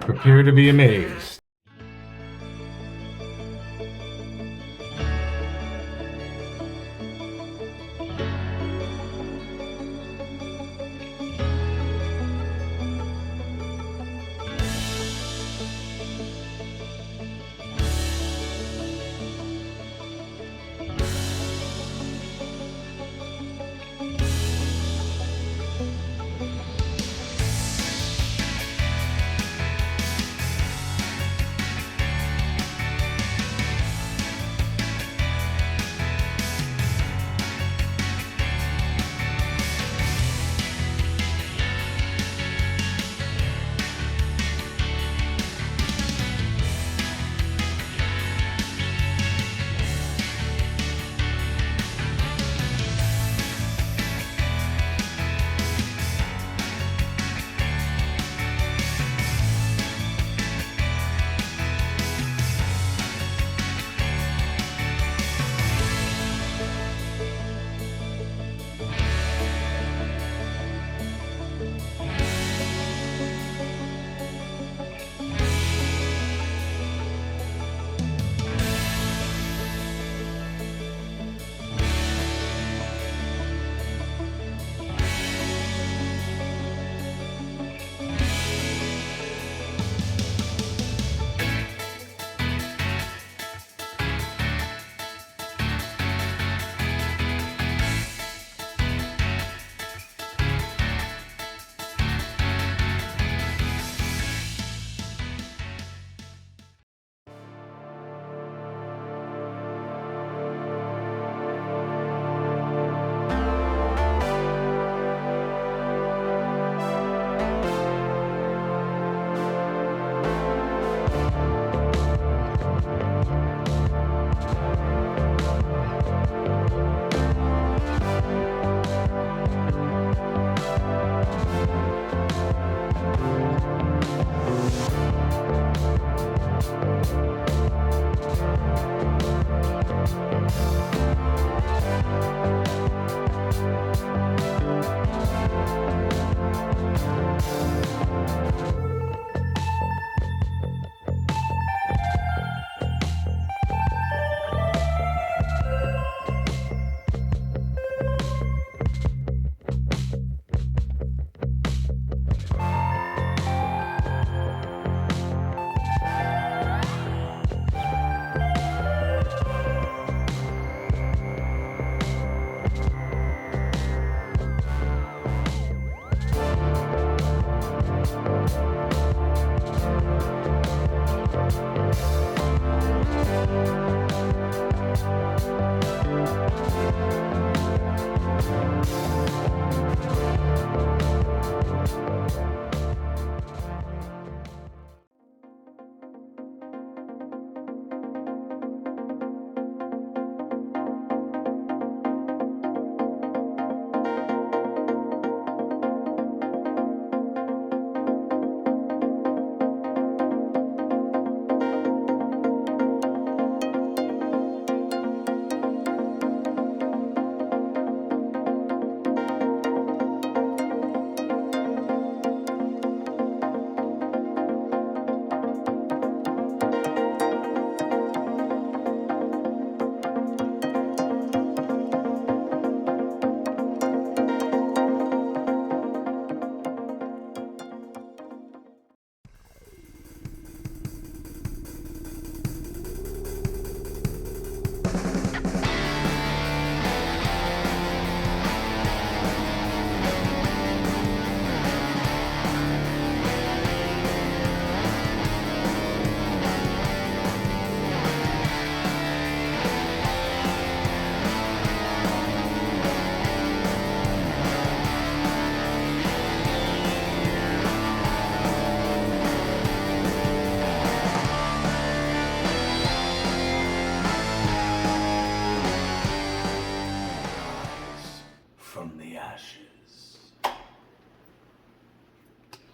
Prepare to be amazed.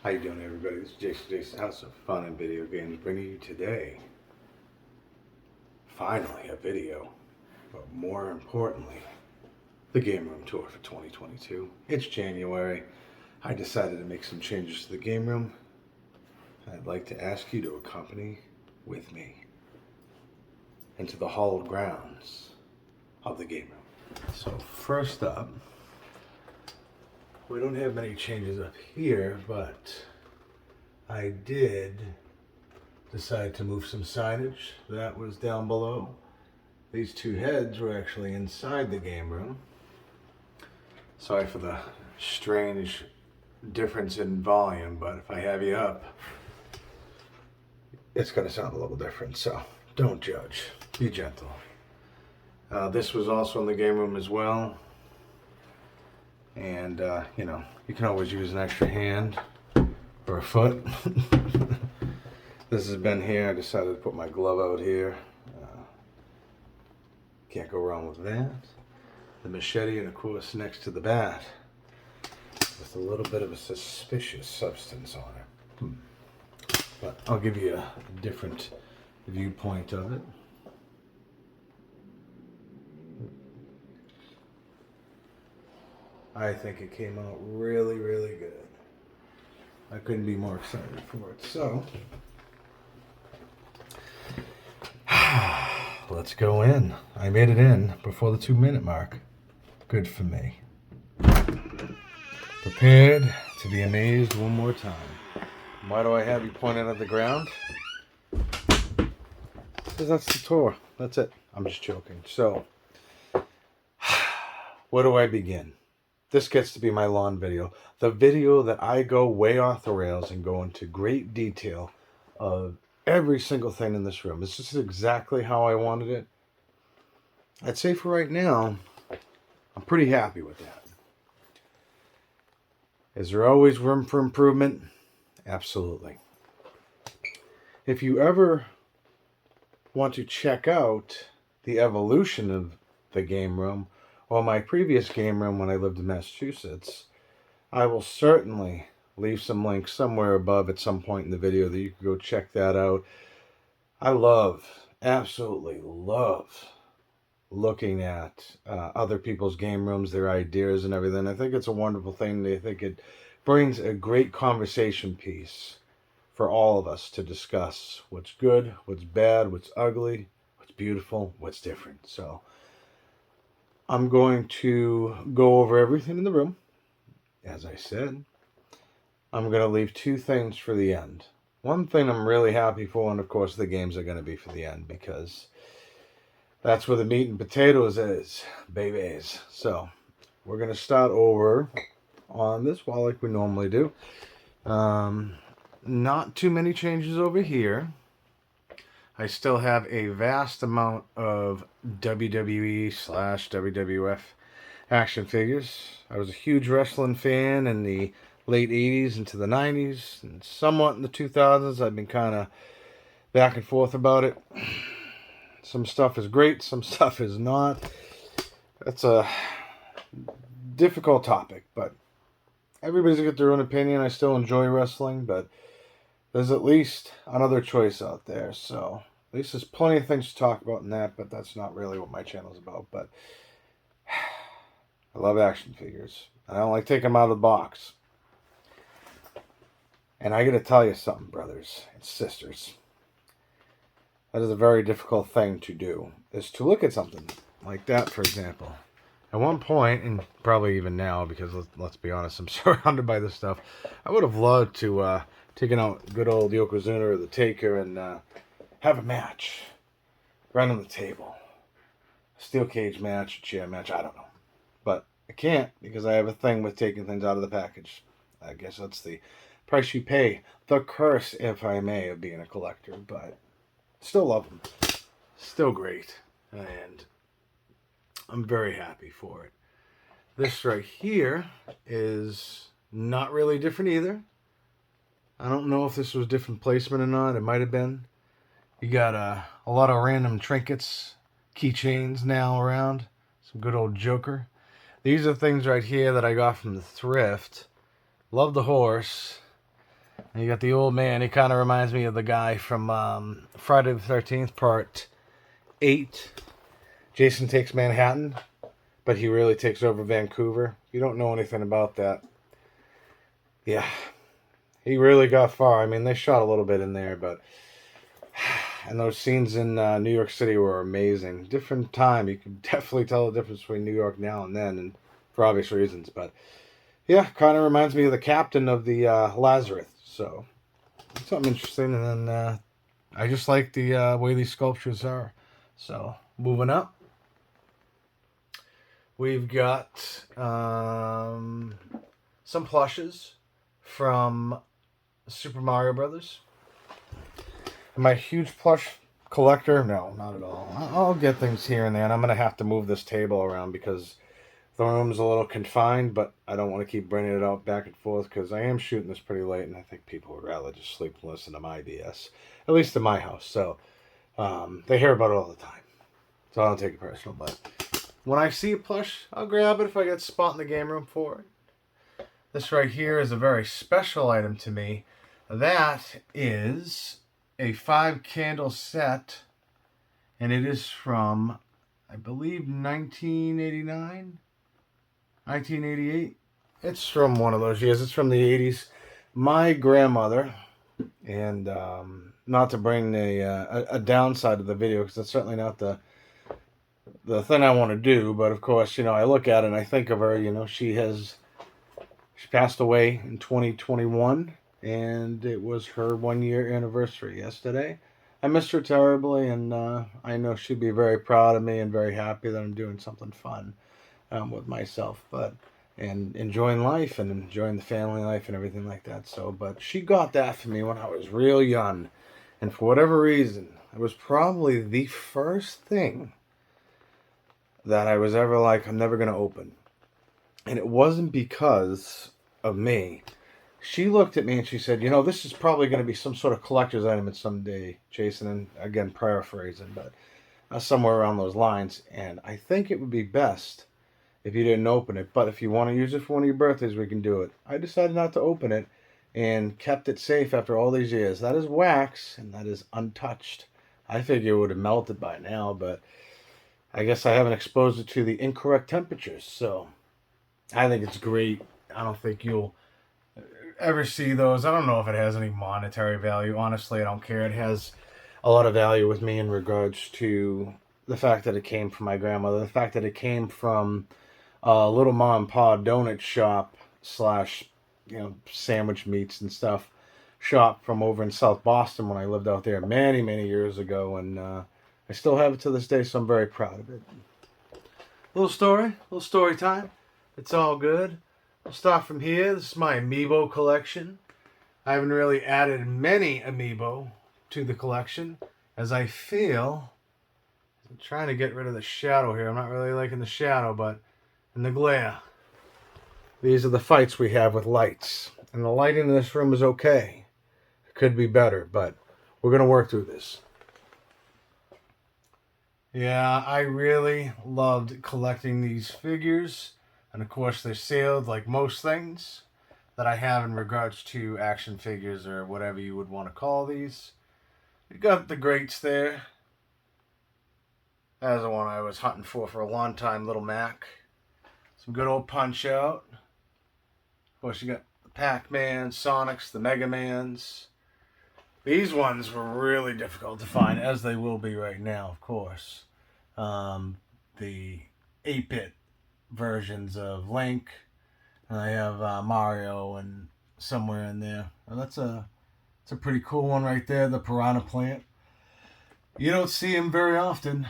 How you doing, everybody? This is Jason's House of Fun and Video Games, bringing you today, finally, a video, but more importantly, the Game Room tour for 2022. It's January. I decided to make some changes to the Game Room. I'd like to ask you to accompany with me into the hallowed grounds of the game room. So first up, we don't have many changes up here, but I did decide to move some signage that was down below. These two heads were actually inside the game room. Sorry for the strange difference in volume, but if I have you up, it's going to sound a little different, so don't judge. Be gentle. This was also in the game room as well. And, you know, you can always use an extra hand or a foot. This has been here. I decided to put my glove out here. Can't go wrong with that. The machete, and of course, next to the bat, with a little bit of a suspicious substance on it. But I'll give you a different viewpoint of it. I think it came out really, really good. I couldn't be more excited for it. So, let's go in. I made it in before the 2-minute mark. Good for me. Prepared to be amazed one more time. Why do I have you pointing at the ground? Because that's the tour. That's it. I'm just joking. So, where do I begin? This gets to be my lawn video. The video that I go way off the rails and go into great detail of every single thing in this room. This is exactly how I wanted it. I'd say for right now, I'm pretty happy with that. Is there always room for improvement? Absolutely. If you ever want to check out the evolution of the game room, or my previous game room when I lived in Massachusetts, I will certainly leave some links somewhere above at some point in the video that you can go check that out. I love, absolutely love looking at other people's game rooms, their ideas and everything. I think it's a wonderful thing. I think it brings a great conversation piece for all of us to discuss what's good, what's bad, what's ugly, what's beautiful, what's different. So I'm going to go over everything in the room. As I said, I'm going to leave 2 things for the end. One thing I'm really happy for, and of course the games are going to be for the end, because that's where the meat and potatoes is, babies. So we're going to start over on this wall like we normally do. Not too many changes over here. I still have a vast amount of WWE/WWF action figures. I was a huge wrestling fan in the late 80s into the 90s, and somewhat in the 2000s. I've been kind of back and forth about it. Some stuff is great, some stuff is not. That's a difficult topic, but everybody's got their own opinion. I still enjoy wrestling, but there's at least another choice out there. So at least there's plenty of things to talk about in that, but that's not really what my channel's about. But I love action figures. I don't like taking them out of the box. And I got to tell you something, brothers and sisters. That is a very difficult thing to do, is to look at something like that, for example. At one point, and probably even now, because let's be honest, I'm surrounded by this stuff, I would have loved to taken out good old Yokozuna or the Taker and have a match right on the table. A steel cage match, a chair match, I don't know. But I can't, because I have a thing with taking things out of the package. I guess that's the price you pay. The curse, if I may, of being a collector. But still love them. Still great. And I'm very happy for it. This right here is not really different either. I don't know if this was different placement or not. It might have been. You got a lot of random trinkets, keychains now around. Some good old Joker. These are things right here that I got from the thrift. Love the horse. And you got the old man. He kind of reminds me of the guy from Friday the 13th, Part 8. Jason Takes Manhattan, but he really takes over Vancouver. If you don't know anything about that, yeah, He really got far. I mean, they shot a little bit in there, but and those scenes in New York City were amazing. Different time. You can definitely tell the difference between New York now and then, and for obvious reasons. But yeah, kind of reminds me of the captain of the Lazarus. So something interesting. And then I just like the way these sculptures are. So moving up, we've got some plushes from Super Mario Brothers. Am I a huge plush collector? No, not at all. I'll get things here and there, and I'm going to have to move this table around because the room's a little confined, but I don't want to keep bringing it out back and forth because I am shooting this pretty late, and I think people would rather just sleep and listen to my BS, at least in my house. So they hear about it all the time, so I don't take it personal. But when I see a plush, I'll grab it if I get a spot in the game room for it. This right here is a very special item to me. That is a 5-candle set, and it is from, I believe, 1989, 1988. It's from one of those years. It's from the 80s. My grandmother, and not to bring a downside of the video, because that's certainly not the thing I want to do, but of course, I look at it and I think of her. She passed away in 2021. And it was her 1-year anniversary yesterday. I missed her terribly, and I know she'd be very proud of me and very happy that I'm doing something fun with myself, and enjoying life and enjoying the family life and everything like that. So, but she got that for me when I was real young, and for whatever reason, it was probably the first thing that I was ever like, I'm never going to open. And it wasn't because of me. She looked at me and she said, this is probably going to be some sort of collector's item at some day, Jason. And again, paraphrasing, but somewhere around those lines. And I think it would be best if you didn't open it. But if you want to use it for one of your birthdays, we can do it. I decided not to open it and kept it safe after all these years. That is wax, and that is untouched. I figure it would have melted by now, but I guess I haven't exposed it to the incorrect temperatures. So I think it's great. I don't think you'll ever see those. I don't know if it has any monetary value. Honestly, I don't care. It has a lot of value with me in regards to the fact that it came from my grandmother, the fact that it came from a little mom and pop donut shop slash, sandwich meats and stuff shop from over in South Boston when I lived out there many, many years ago, and I still have it to this day, so I'm very proud of it. Little story time. It's all good. I'll start from here. This is my Amiibo collection. I haven't really added many Amiibo to the collection, as I feel I'm trying to get rid of the shadow here. I'm not really liking the shadow, but in the glare. These are the fights we have with lights. And the lighting in this room is okay. It could be better, but we're going to work through this. Yeah, I really loved collecting these figures. And of course, they're sealed like most things that I have in regards to action figures or whatever you would want to call these. You got the greats there. That's the one I was hunting for a long time, Little Mac. Some good old Punch-Out. Of course, you got the Pac-Man, Sonics, the Mega Mans. These ones were really difficult to find, as they will be right now, of course. The 8-bit versions of Link, and I have Mario and somewhere in there. And it's a pretty cool one right there, the Piranha Plant. You don't see him very often,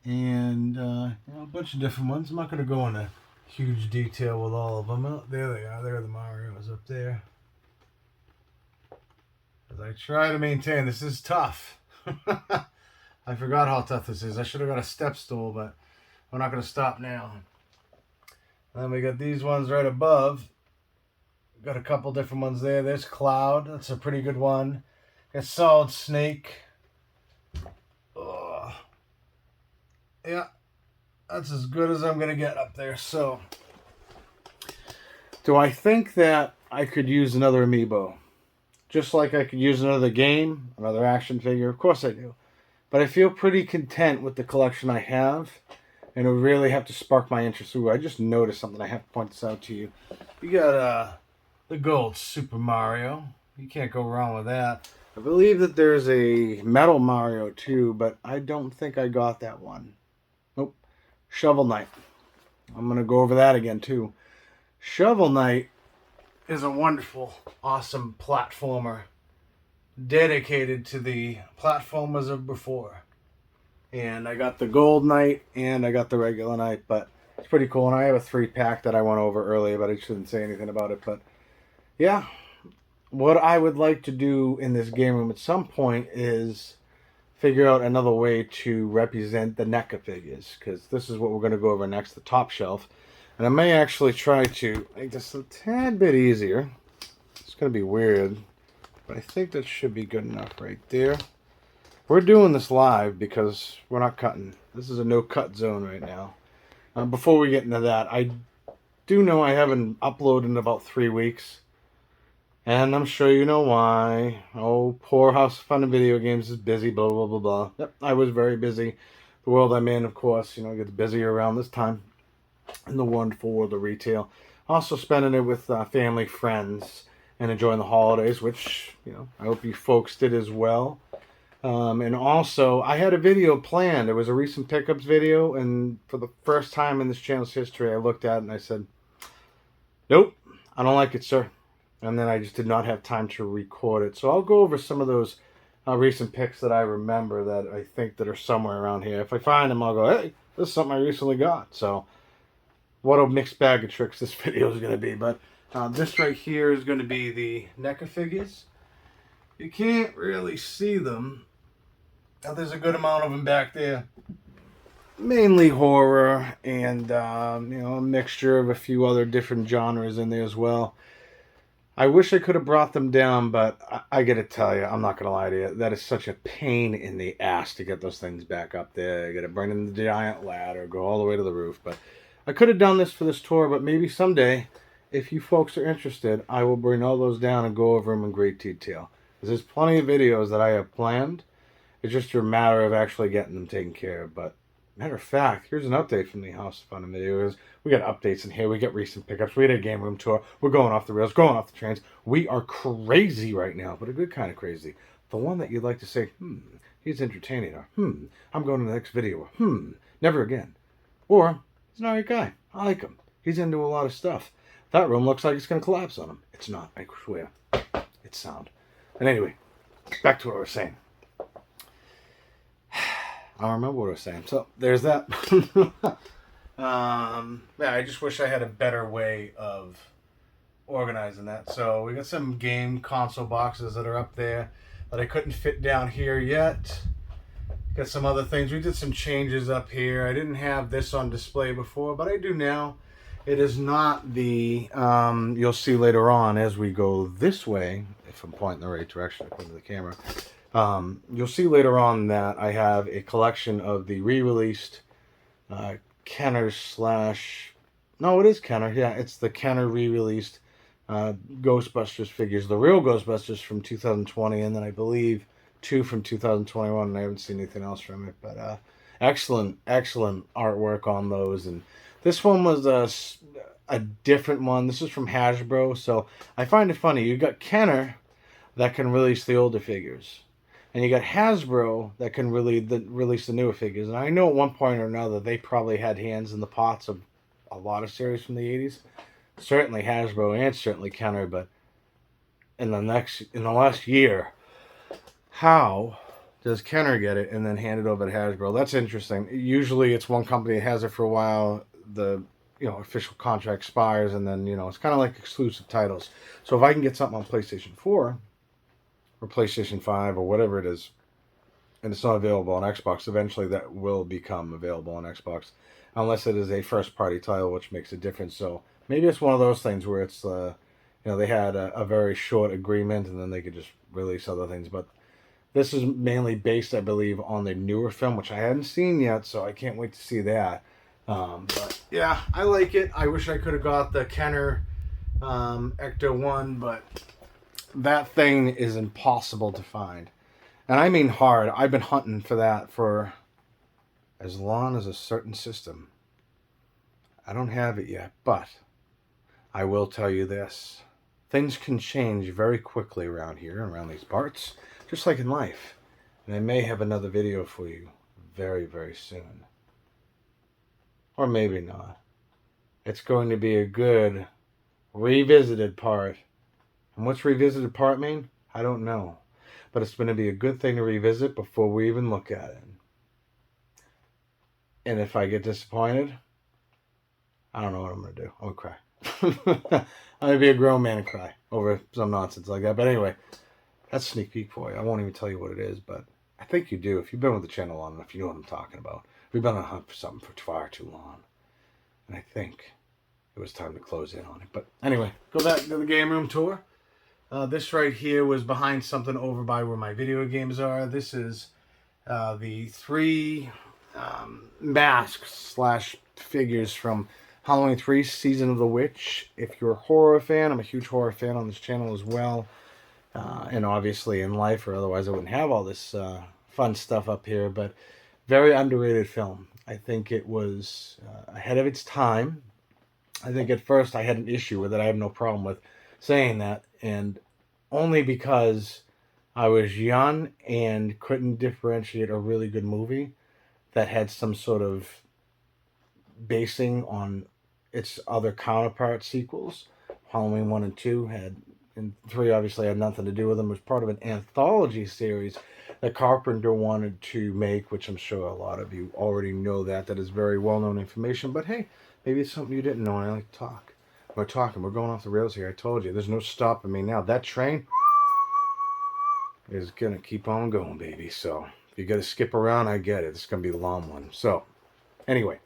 and a bunch of different ones. I'm not going to go into huge detail with all of them. Oh, there they are. There are the Marios up there. As I try to maintain, this is tough. I forgot how tough this is. I should have got a step stool, but we're not going to stop now. Then we got these ones right above. Got a couple different ones there. There's Cloud. That's a pretty good one. Got Solid Snake. Oh. Yeah. That's as good as I'm going to get up there. So, do I think that I could use another Amiibo? Just like I could use another game, another action figure? Of course I do. But I feel pretty content with the collection I have. And it would really have to spark my interest. Ooh, I just noticed something. I have to point this out to you. You got the gold Super Mario. You can't go wrong with that. I believe that there's a metal Mario too, but I don't think I got that one. Nope. Shovel Knight. I'm going to go over that again too. Shovel Knight is a wonderful, awesome platformer dedicated to the platformers of before. And I got the gold Knight and I got the regular Knight, but it's pretty cool. And I have a 3-pack that I went over earlier, but I shouldn't say anything about it. But yeah, what I would like to do in this game room at some point is figure out another way to represent the NECA figures, because this is what we're going to go over next, the top shelf. And I may actually try to make this a tad bit easier. It's going to be weird, but I think that should be good enough right there. We're doing this live because we're not cutting. This is a no-cut zone right now. Before we get into that, I do know I haven't uploaded in about 3 weeks. And I'm sure you know why. Oh, poor House of Fun and Video Games is busy, blah, blah, blah, blah. Yep, I was very busy. The world I'm in, of course, gets busier around this time. In the wonderful world of retail. Also spending it with family, friends, and enjoying the holidays, which, I hope you folks did as well. And also, I had a video planned. It was a recent pickups video, and for the first time in this channel's history, I looked at it and I said, nope, I don't like it, sir. And then I just did not have time to record it. So I'll go over some of those recent picks that I remember that I think that are somewhere around here. If I find them, I'll go, hey, this is something I recently got. So what a mixed bag of tricks this video is going to be. But this right here is going to be the NECA figures. You can't really see them. Now, there's a good amount of them back there. Mainly horror and, a mixture of a few other different genres in there as well. I wish I could have brought them down, but I got to tell you, I'm not going to lie to you, that is such a pain in the ass to get those things back up there. You got to bring in the giant ladder, go all the way to the roof. But I could have done this for this tour, but maybe someday, if you folks are interested, I will bring all those down and go over them in great detail. Because there's plenty of videos that I have planned. It's just a matter of actually getting them taken care of. But matter of fact, here's an update from the House of Fun and Videos. We got updates in here. We got recent pickups. We had a game room tour. We're going off the rails, going off the trains. We are crazy right now, but a good kind of crazy. The one that you'd like to say, he's entertaining, or I'm going to the next video, or never again. Or, he's an alright guy. I like him. He's into a lot of stuff. That room looks like it's going to collapse on him. It's not, I swear. It's sound. And anyway, back to what I was saying. I don't remember what I was saying. So, there's that. I just wish I had a better way of organizing that. So, we got some game console boxes that are up there that I couldn't fit down here yet. Got some other things. We did some changes up here. I didn't have this on display before, but I do now. It is not the, you'll see later on as we go this way, if I'm pointing the right direction according to the camera. You'll see later on that I have a collection of the re-released Kenner no, it is Kenner. Yeah, it's the Kenner re-released Ghostbusters figures. The real Ghostbusters from 2020, and then I believe 2 from 2021, and I haven't seen anything else from it. But excellent artwork on those. And this one was a different one. This is from Hasbro, so I find it funny. You got Kenner that can release the older figures. And you got Hasbro that can release the newer figures. And I know at one point or another they probably had hands in the pots of a lot of series from the 80s. Certainly Hasbro and certainly Kenner. But in the last year, how does Kenner get it and then hand it over to Hasbro? That's interesting. Usually it's one company that has it for a while. The official contract expires, and then it's kind of like exclusive titles. So if I can get something on PlayStation 4 or PlayStation 5 or whatever it is, and it's not available on Xbox, eventually that will become available on Xbox, unless it is a first-party title, which makes a difference. So maybe it's one of those things where it's, they had a very short agreement, and then they could just release other things. But this is mainly based, I believe, on the newer film, which I hadn't seen yet, so I can't wait to see that. But yeah, I like it. I wish I could have got the Kenner Ecto 1, but that thing is impossible to find. And I mean hard. I've been hunting for that for as long as a certain system. I don't have it yet, but I will tell you this. things can change very quickly around here, around these parts, just like in life. And I may have another video for you very, very soon. Or maybe not. It's going to be a good revisited part. And what's revisited part mean? I don't know. But it's going to be a good thing to revisit before we even look at it. And if I get disappointed, I don't know what I'm going to do. I'm going to cry. I'm going to be a grown man and cry over some nonsense like that. But anyway, that's a sneak peek for you. I won't even tell you what it is, but I think you do. If you've been with the channel long enough, you know what I'm talking about. We've been on a hunt for something for far too long. And I think it was time to close in on it. But anyway, go back to the game room tour. This right here was behind something over by where my video games are. This is the 3 masks slash figures from Halloween 3 Season of the Witch. If you're a horror fan, I'm a huge horror fan on this channel as well. And obviously in life, or otherwise I wouldn't have all this fun stuff up here. But very underrated film. I think it was ahead of its time. I think at first I had an issue with it. I have no problem with saying that. And only because I was young and couldn't differentiate a really good movie that had some sort of basing on its other counterpart sequels. Halloween 1 and 2 had, and 3 obviously had nothing to do with them. It was part of an anthology series that Carpenter wanted to make, which I'm sure a lot of you already know that. That is very well-known information. But hey, maybe it's something you didn't know, and I like to talk. We're talking. We're going off the rails here. I told you. There's no stopping me now. That train is going to keep on going, baby. So if you got to skip around, I get it. It's going to be a long one. So anyway,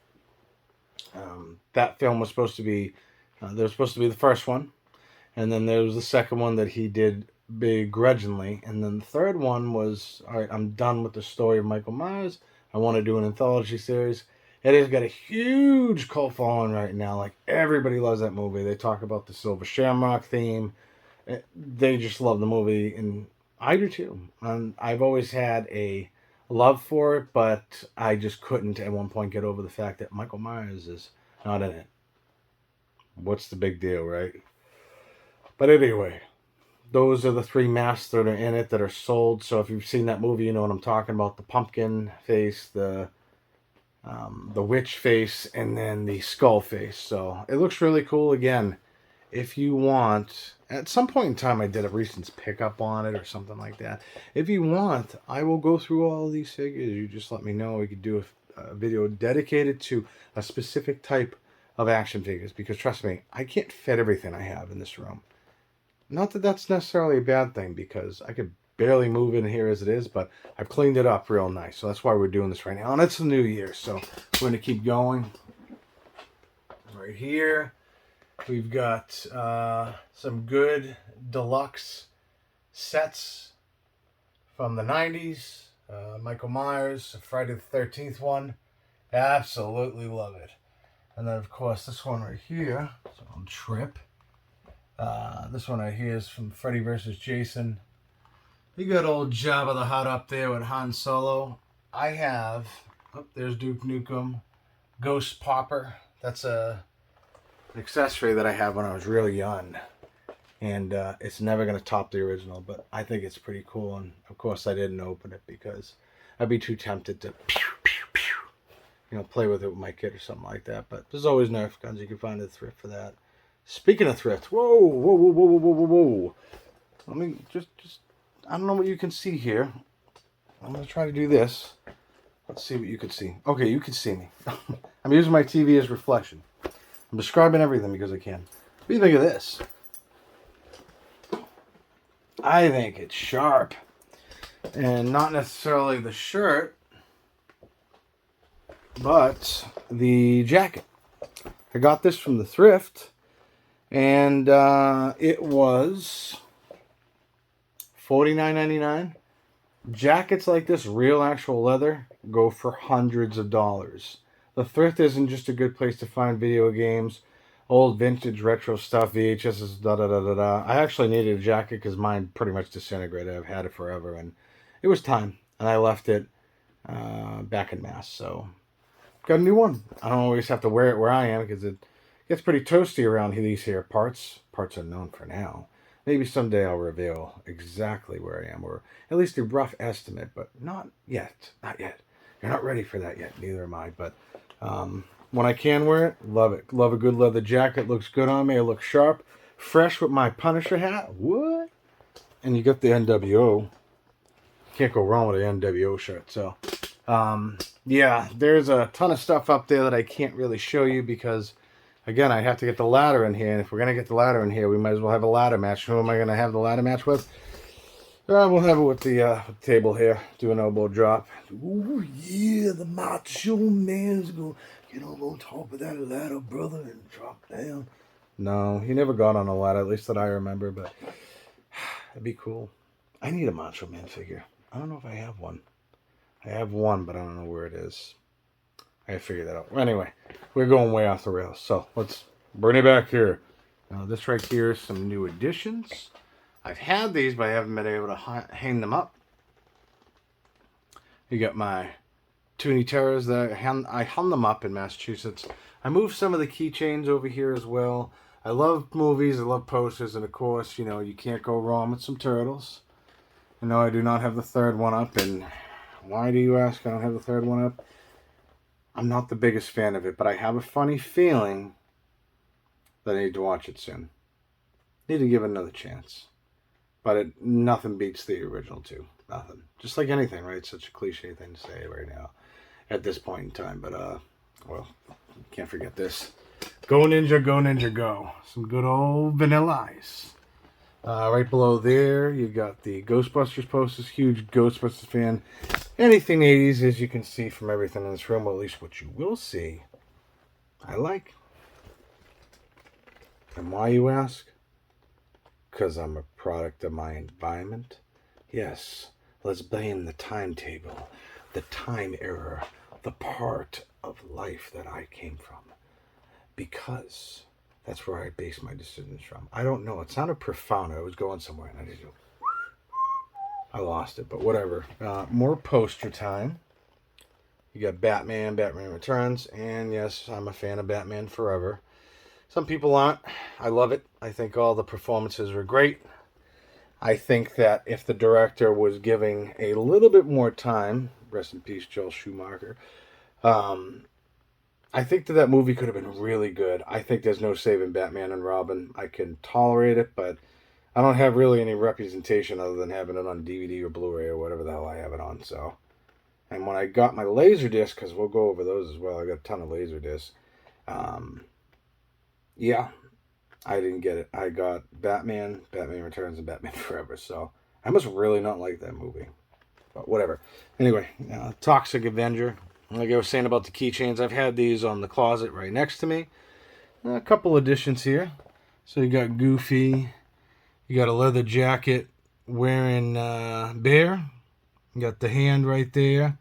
that film was supposed to be, there was supposed to be the first one. And then there was the second one that he did begrudgingly. And then the third one was, all right, I'm done with the story of Michael Myers. I want to do an anthology series. It has got a huge cult following right now. Like, everybody loves that movie. They talk about the Silver Shamrock theme. They just love the movie, and I do too. And I've always had a love for it, but I just couldn't at one point get over the fact that Michael Myers is not in it. What's the big deal, right? But anyway, those are the 3 masks that are in it that are sold. So if you've seen that movie, you know what I'm talking about. The pumpkin face, the witch face, and then the skull face. So it looks really cool. Again, if you want, at some point in time I did a recent pickup on it or something like that. If you want, I will go through all of these figures. You just let me know. We could do a video dedicated to a specific type of action figures, because trust me, I can't fit everything I have in this room. Not that that's necessarily a bad thing, because I could barely move in here as it is, but I've cleaned it up real nice. So that's why we're doing this right now. And it's the new year, so we're going to keep going. Right here, we've got some good deluxe sets from the 90s. Michael Myers, Friday the 13th one. Absolutely love it. And then, of course, this one right here, it's on Trip. This one right here is from Freddy vs. Jason. You got old Jabba the Hutt up there with Han Solo. I have, oh, there's Duke Nukem, Ghost Popper. That's an accessory that I had when I was really young. And it's never going to top the original, but I think it's pretty cool. And, of course, I didn't open it because I'd be too tempted to play with it with my kid or something like that. But there's always Nerf guns. You can find a thrift for that. Speaking of thrift, whoa. Let me just, I don't know what you can see here. I'm going to try to do this. Let's see what you can see. Okay, you can see me. I'm using my TV as reflection. I'm describing everything because I can. What do you think of this? I think it's sharp. And not necessarily the shirt, but the jacket. I got this from the thrift, and it was $49.99. Jackets like this, real actual leather, go for hundreds of dollars. The thrift isn't just a good place to find video games, old vintage retro stuff, VHSs, da-da-da-da-da. I actually needed a jacket because mine pretty much disintegrated. I've had it forever, and it was time. And I left it back in Mass, so got a new one. I don't always have to wear it where I am because it gets pretty toasty around these here parts. Parts unknown for now. Maybe someday I'll reveal exactly where I am, or at least a rough estimate, but not yet. Not yet. You're not ready for that yet. Neither am I. But when I can wear it, love it. Love a good leather jacket. Looks good on me. It looks sharp. Fresh with my Punisher hat. What? And you got the NWO. Can't go wrong with an NWO shirt. So, yeah, there's a ton of stuff up there that I can't really show you because, again, I have to get the ladder in here. And if we're going to get the ladder in here, we might as well have a ladder match. Who am I going to have the ladder match with? We'll have it with the table here. Do an elbow drop. Ooh, yeah, the macho man's going to get on top of that ladder, brother, and drop down. No, he never got on a ladder, at least that I remember, but it'd be cool. I need a Macho Man figure. I don't know if I have one. I have one, but I don't know where it is. I gotta figure that out. Anyway, we're going way off the rails, so let's bring it back here. Now, this right here is some new additions. I've had these, but I haven't been able to hang them up. You got my Toonie Terrors that I hung them up in Massachusetts. I moved some of the keychains over here as well. I love movies, I love posters, and of course, you know, you can't go wrong with some turtles. You know, I do not have the third one up, and why do you ask? I don't have the third one up. I'm not the biggest fan of it, but I have a funny feeling that I need to watch it soon. Need to give it another chance. But nothing beats the original two. Nothing. Just like anything, right? It's such a cliche thing to say right now at this point in time. But, well, can't forget this. Go Ninja, go Ninja, go. Some good old Vanilla Ice. Right below there, you got the Ghostbusters posters. Huge Ghostbusters fan. Anything 80s, as you can see from everything in this room, or at least what you will see, I like. And why, you ask? Because I'm a product of my environment? Yes, let's blame the timetable, the time error, the part of life that I came from. Because that's where I base my decisions from. I don't know. It sounded profound. I was going somewhere and I lost it, but whatever. More poster time. You got Batman, Batman Returns, and yes, I'm a fan of Batman Forever. Some people aren't. I love it. I think all the performances were great. I think that if the director was giving a little bit more time, rest in peace, Joel Schumacher, I think that movie could have been really good. I think there's no saving Batman and Robin. I can tolerate it, but I don't have really any representation other than having it on DVD or Blu-ray or whatever the hell I have it on. So, and when I got my Laserdisc, because we'll go over those as well, I got a ton of Laserdiscs. Yeah, I didn't get it. I got Batman, Batman Returns, and Batman Forever. So I must really not like that movie. But whatever. Anyway, Toxic Avenger. Like I was saying about the keychains, I've had these on the closet right next to me. A couple additions here. So you got Goofy. You got a leather jacket wearing Bear. You got the hand right there.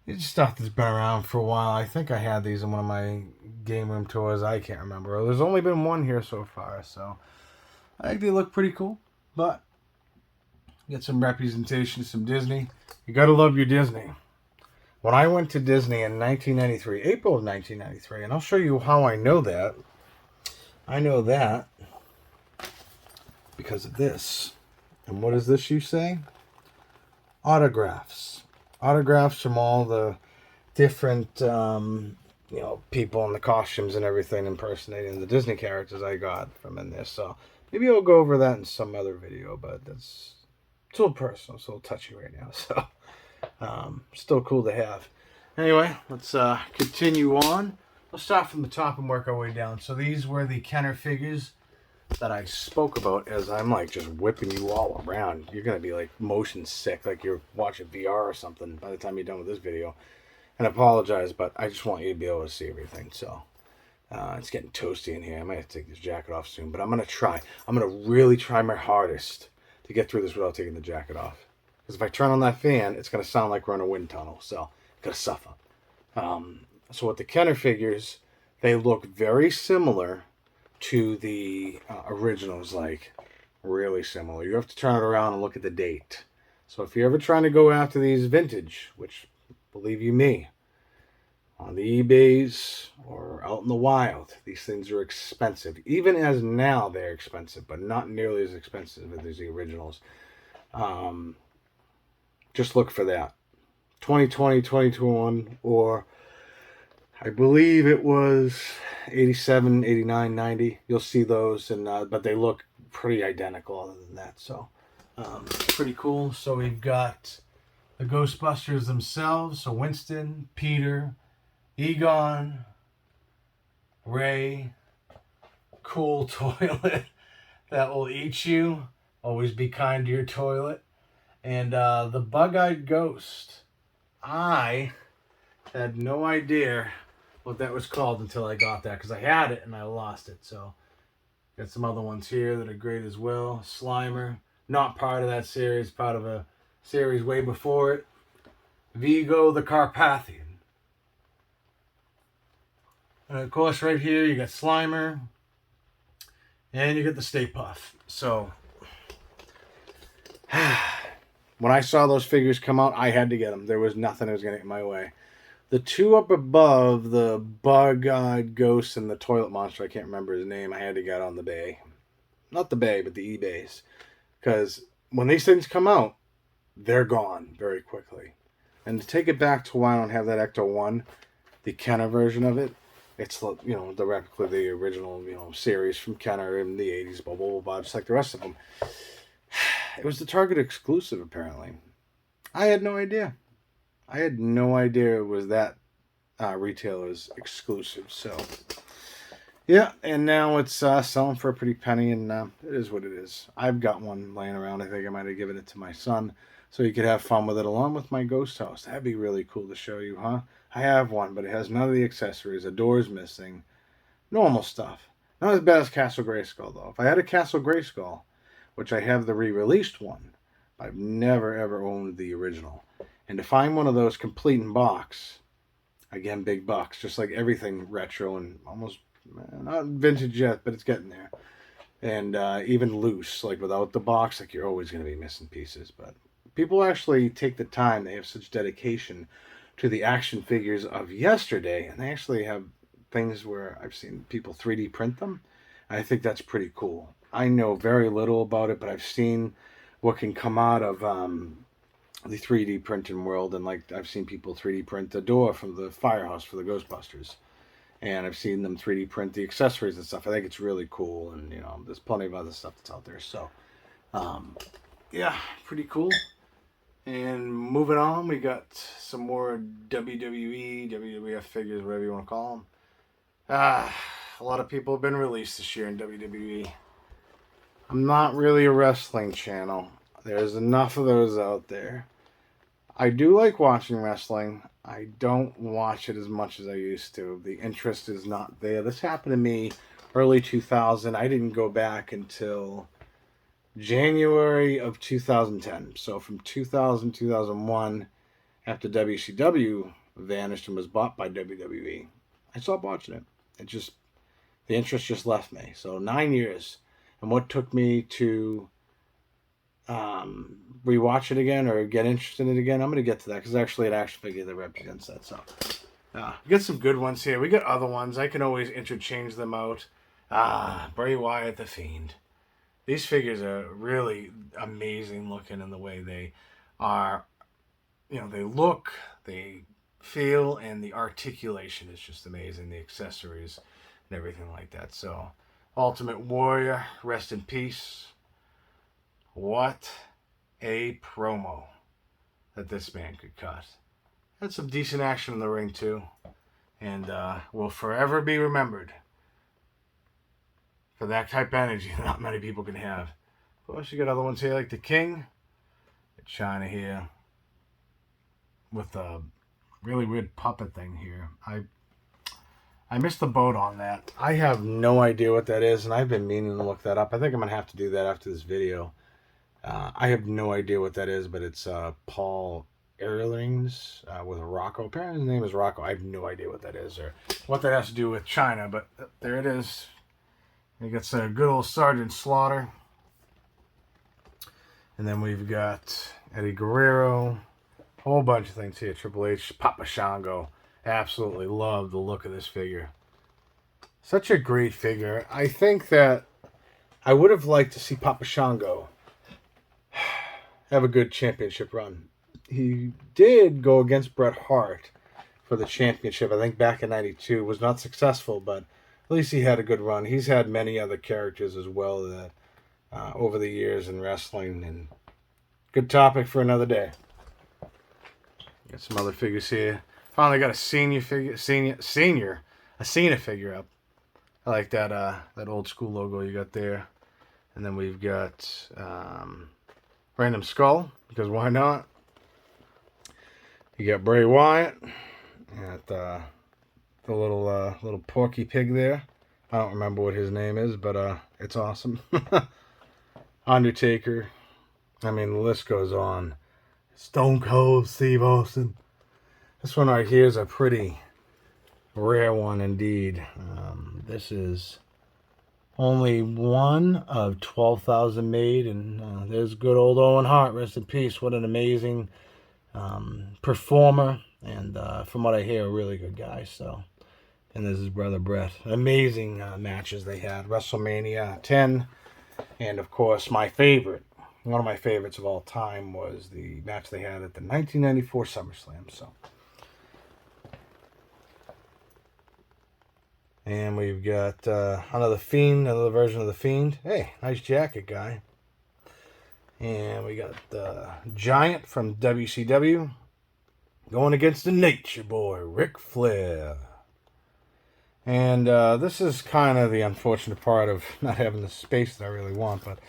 It's stuff that's been around for a while. I think I had these in one of my game room tours. I can't remember. There's only been one here so far, so I think they look pretty cool. But get some representation, some Disney. You gotta love your Disney. When I went to Disney in 1993, April of 1993, and I'll show you how I know that. I know that because of this. And what is this you say? Autographs. Autographs from all the different, people in the costumes and everything impersonating the Disney characters I got from in this. So maybe I'll go over that in some other video, but it's a little personal, it's a little touchy right now. So still cool to have. Anyway, let's continue on. Let's start from the top and work our way down. So these were the Kenner figures that I spoke about as I'm like just whipping you all around. You're going to be like motion sick, like you're watching VR or something by the time you're done with this video. And I apologize, but I just want you to be able to see everything. So it's getting toasty in here. I might have to take this jacket off soon, but I'm going to try. I'm going to really try my hardest to get through this without taking the jacket off. Because if I turn on that fan, it's going to sound like we're in a wind tunnel. So got to suffer. So with the Kenner figures, they look very similar to the originals, like really similar. You have to turn it around and look at the date. So if you're ever trying to go after these vintage, which believe you me, on the eBays or out in the wild. These things are expensive. Even as now, they're expensive, but not nearly as expensive as the originals. Just look for that. 2020, 2021, or I believe it was 87, 89, 90. You'll see those, and but they look pretty identical other than that. So, pretty cool. So we've got the Ghostbusters themselves. So Winston, Peter, Egon, Ray, cool toilet that will eat you. Always be kind to your toilet. And the bug-eyed ghost. I had no idea what that was called until I got that, because I had it and I lost it. So got some other ones here that are great as well. Slimer, not part of that series, part of a series way before it. Vigo the Carpathian. And of course right here you got Slimer and you get the Stay Puft. So when I saw those figures come out, I had to get them. There was nothing that was going to get in my way. The two up above, the bug-eyed ghost and the toilet monster, I can't remember his name, I had to get on the bay. Not the bay, but the eBays. Because when these things come out, they're gone very quickly. And to take it back to why I don't have that Ecto 1, the Kenner version of it, it's, the replica of the original, series from Kenner in the 80s, blah, blah, blah, blah, just like the rest of them. It was the Target exclusive, apparently. I had no idea. I had no idea it was that retailer's exclusive. So, yeah, and now it's selling for a pretty penny, and it is what it is. I've got one laying around. I think I might have given it to my son so he could have fun with it along with my ghost house. That'd be really cool to show you, huh? I have one, but it has none of the accessories. A door's missing. Normal stuff. Not as bad as Castle Grayskull, though. If I had a Castle Grayskull, which I have the re-released one, I've never, ever owned the original. And to find one of those complete in box, again, big bucks, just like everything retro and almost, not vintage yet, but it's getting there. And even loose, like without the box, like you're always going to be missing pieces. But people actually take the time, they have such dedication to the action figures of yesterday, and they actually have things where I've seen people 3D print them. I think that's pretty cool. I know very little about it, but I've seen what can come out of the 3D printing world, and like I've seen people 3D print the door from the firehouse for the Ghostbusters, and I've seen them 3D print the accessories and stuff. I think it's really cool, and there's plenty of other stuff that's out there. So, yeah, pretty cool. And moving on, we got some more WWE, WWF figures, whatever you want to call them. A lot of people have been released this year in WWE. I'm not really a wrestling channel. There's enough of those out there. I do like watching wrestling. I don't watch it as much as I used to. The interest is not there. This happened to me early 2000. I didn't go back until January of 2010. So from 2000, 2001, after WCW vanished and was bought by WWE, I stopped watching it. The interest just left me. So 9 years. And what took me to rewatch it again or get interested in it again, I'm going to get to that because it's actually an action figure that represents that. So we got some good ones here. We got other ones. I can always interchange them out. Bray Wyatt the Fiend. These figures are really amazing looking in the way they are. They look, they feel, and the articulation is just amazing. The accessories and everything like that. So, Ultimate Warrior, rest in peace. What a promo that this man could cut. Had some decent action in the ring too, and will forever be remembered for that type of energy that not many people can have. Of course, you got other ones here like the King, China here, with a really weird puppet thing here. I missed the boat on that. I have no idea what that is, and I've been meaning to look that up. I think I'm going to have to do that after this video. I have no idea what that is, but it's Paul Ehrlings with Rocco. Apparently his name is Rocco. I have no idea what that is or what that has to do with China, but there it is. You got some good old Sergeant Slaughter. And then we've got Eddie Guerrero. A whole bunch of things here. Triple H, Papa Shango. Absolutely love the look of this figure. Such a great figure. I think that I would have liked to see Papa Shango have a good championship run. He did go against Bret Hart for the championship, I think back in '92. Was not successful, but at least he had a good run. He's had many other characters as well that over the years in wrestling, and good topic for another day. Got some other figures here. Finally got a Cena figure up. I like that that old school logo you got there. And then we've got Random Skull, because why not? You got Bray Wyatt. You got the little porky pig there. I don't remember what his name is, but it's awesome. Undertaker. I mean, the list goes on. Stone Cold Steve Austin. This one right here is a pretty rare one indeed. This is only one of 12,000 made, and there's good old Owen Hart. Rest in peace. What an amazing performer, and from what I hear, a really good guy. So, and this is his brother Bret. Amazing matches they had. WrestleMania 10, and of course my favorite. One of my favorites of all time was the match they had at the 1994 SummerSlam. So, and we've got another Fiend, another version of the Fiend. Hey, nice jacket, guy. And we got the Giant from WCW going against the Nature Boy, Ric Flair. And this is kind of the unfortunate part of not having the space that I really want, but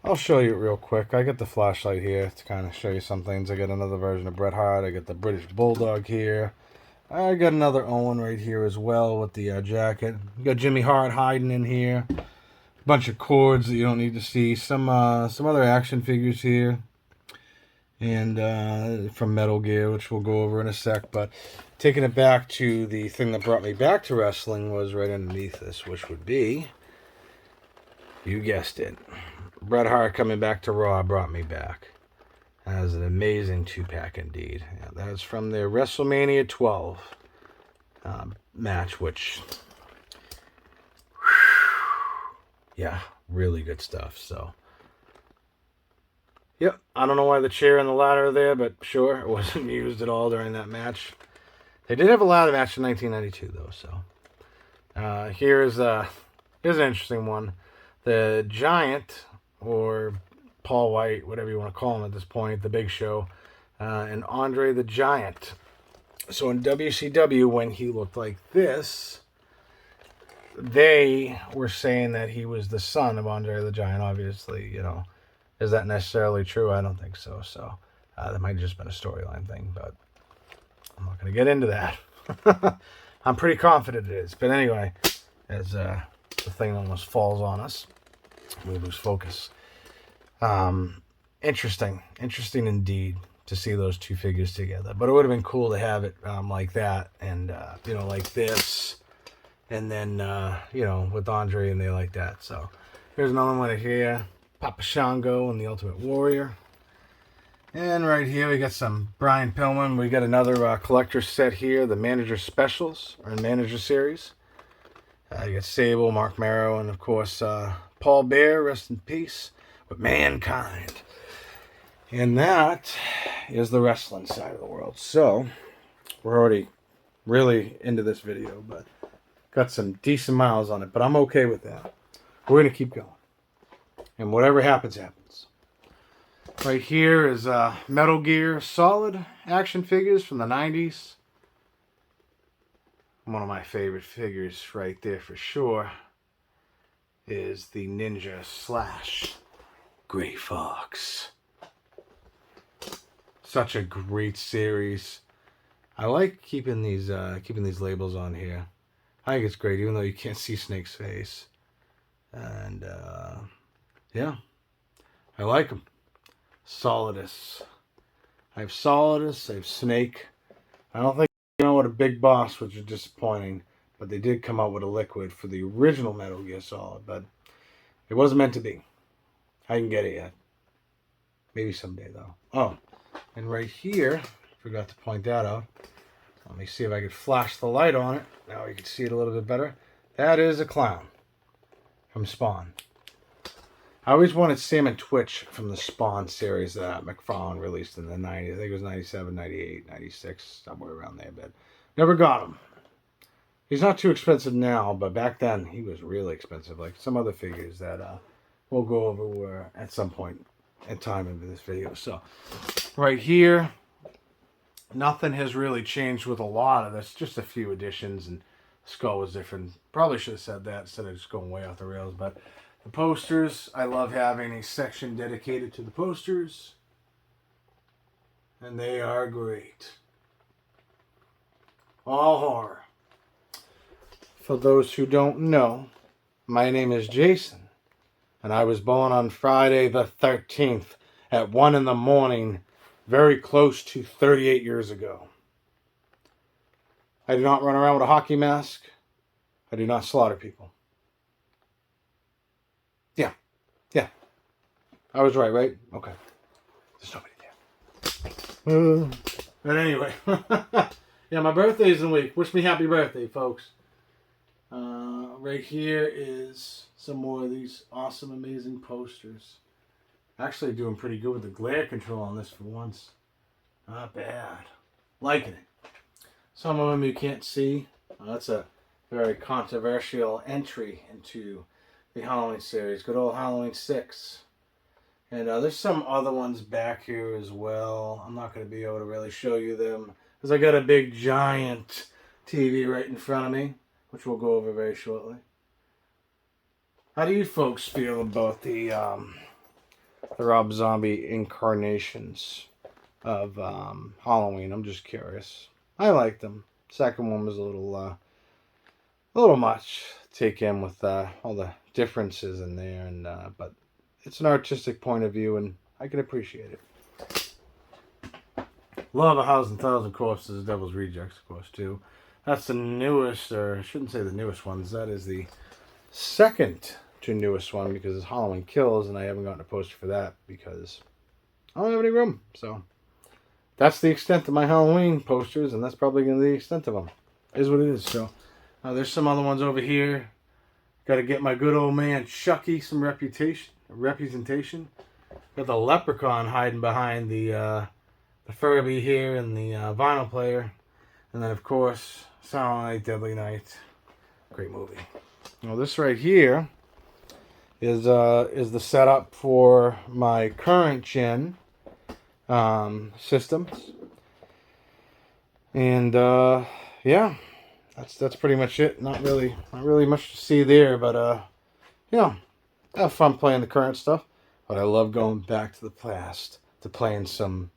I'll show you it real quick. I got the flashlight here to kind of show you some things. I got another version of Bret Hart. I got the British Bulldog here. I got another Owen right here as well with the jacket. You got Jimmy Hart hiding in here. A bunch of cords that you don't need to see. Some other action figures here. And from Metal Gear, which we'll go over in a sec. But taking it back to the thing that brought me back to wrestling was right underneath this, which would be, you guessed it, Bret Hart coming back to Raw brought me back. That was an amazing 2-pack indeed. Yeah, that was from their WrestleMania 12 match, which, yeah, really good stuff. So, yep, I don't know why the chair and the ladder are there, but sure, it wasn't used at all during that match. They did have a ladder match in 1992, though. So, here's an interesting one. The Giant, or Paul White, whatever you want to call him at this point, the Big Show, and Andre the Giant. So in WCW, when he looked like this, they were saying that he was the son of Andre the Giant. Obviously, you know, is that necessarily true? I don't think so. So that might have just been a storyline thing, but I'm not going to get into that. I'm pretty confident it is. But anyway, as the thing almost falls on us, we lose focus. Interesting indeed to see those two figures together. But it would have been cool to have it like that, and you know, like this, and then you know, with Andre and they like that. So here's another one here, Papa Shango and the Ultimate Warrior. And right here we got some Brian Pillman. We got another collector set here, the Manager Specials, or Manager Series. You got Sable, Mark Marrow, and of course Paul Bear, rest in peace, with Mankind. And that is the wrestling side of the world. So we're already really into this video, but got some decent miles on it. But I'm okay with that. We're going to keep going. And whatever happens, happens. Right here is Metal Gear Solid action figures from the 90s. One of my favorite figures right there for sure is the Ninja Slash Gray Fox. Such a great series. I like keeping these labels on here. I think it's great, even though you can't see Snake's face. And yeah, I like them. Solidus. I have Solidus. I have Snake. I don't think they came out with a Big Boss, which is disappointing. But they did come out with a liquid for the original Metal Gear Solid. But it wasn't meant to be. I didn't get it yet. Maybe someday, though. Oh, and right here, forgot to point that out. Let me see if I could flash the light on it. Now you can see it a little bit better. That is a clown from Spawn. I always wanted Sam and Twitch from the Spawn series that McFarlane released in the 90s. I think it was 97, 98, 96, somewhere around there. But never got him. He's not too expensive now, but back then he was really expensive. Like some other figures that we'll go over at some point in time into this video. So right here, nothing has really changed with a lot of this. Just a few additions, and skull was different. Probably should have said that instead of just going way off the rails. But the posters, I love having a section dedicated to the posters. And they are great. All horror. For those who don't know, my name is Jason. And I was born on Friday the 13th at 1 in the morning, very close to 38 years ago. I do not run around with a hockey mask. I do not slaughter people. Yeah. I was right? Okay. There's nobody there. But anyway. Yeah, my birthday's in a week. Wish me happy birthday, folks. Right here is some more of these awesome, amazing posters. Actually doing pretty good with the glare control on this for once. Not bad. Liking it. Some of them you can't see. That's a very controversial entry into the Halloween series. Good old Halloween 6. And there's some other ones back here as well. I'm not going to be able to really show you them because I got a big giant TV right in front of me, which we'll go over very shortly. How do you folks feel about the Rob Zombie incarnations of Halloween? I'm just curious. I like them. Second one was a little much to take in with all the differences in there, and but it's an artistic point of view, and I can appreciate it. Love A Thousand Corpses, Devil's Rejects, of course, too. That's the newest, or I shouldn't say the newest ones. That is the second to newest one because it's Halloween Kills, and I haven't gotten a poster for that because I don't have any room. So that's the extent of my Halloween posters, and that's probably going to be the extent of them. It is what it is. So there's some other ones over here. Got to get my good old man Chucky some representation. Got the leprechaun hiding behind the Furby here and the vinyl player. And then, of course, Silent Night, Deadly Night. Great movie. Well, this right here is the setup for my current gen systems. And, yeah. That's pretty much it. Not really much to see there, but yeah, I have fun playing the current stuff. But I love going back to the past to playing some.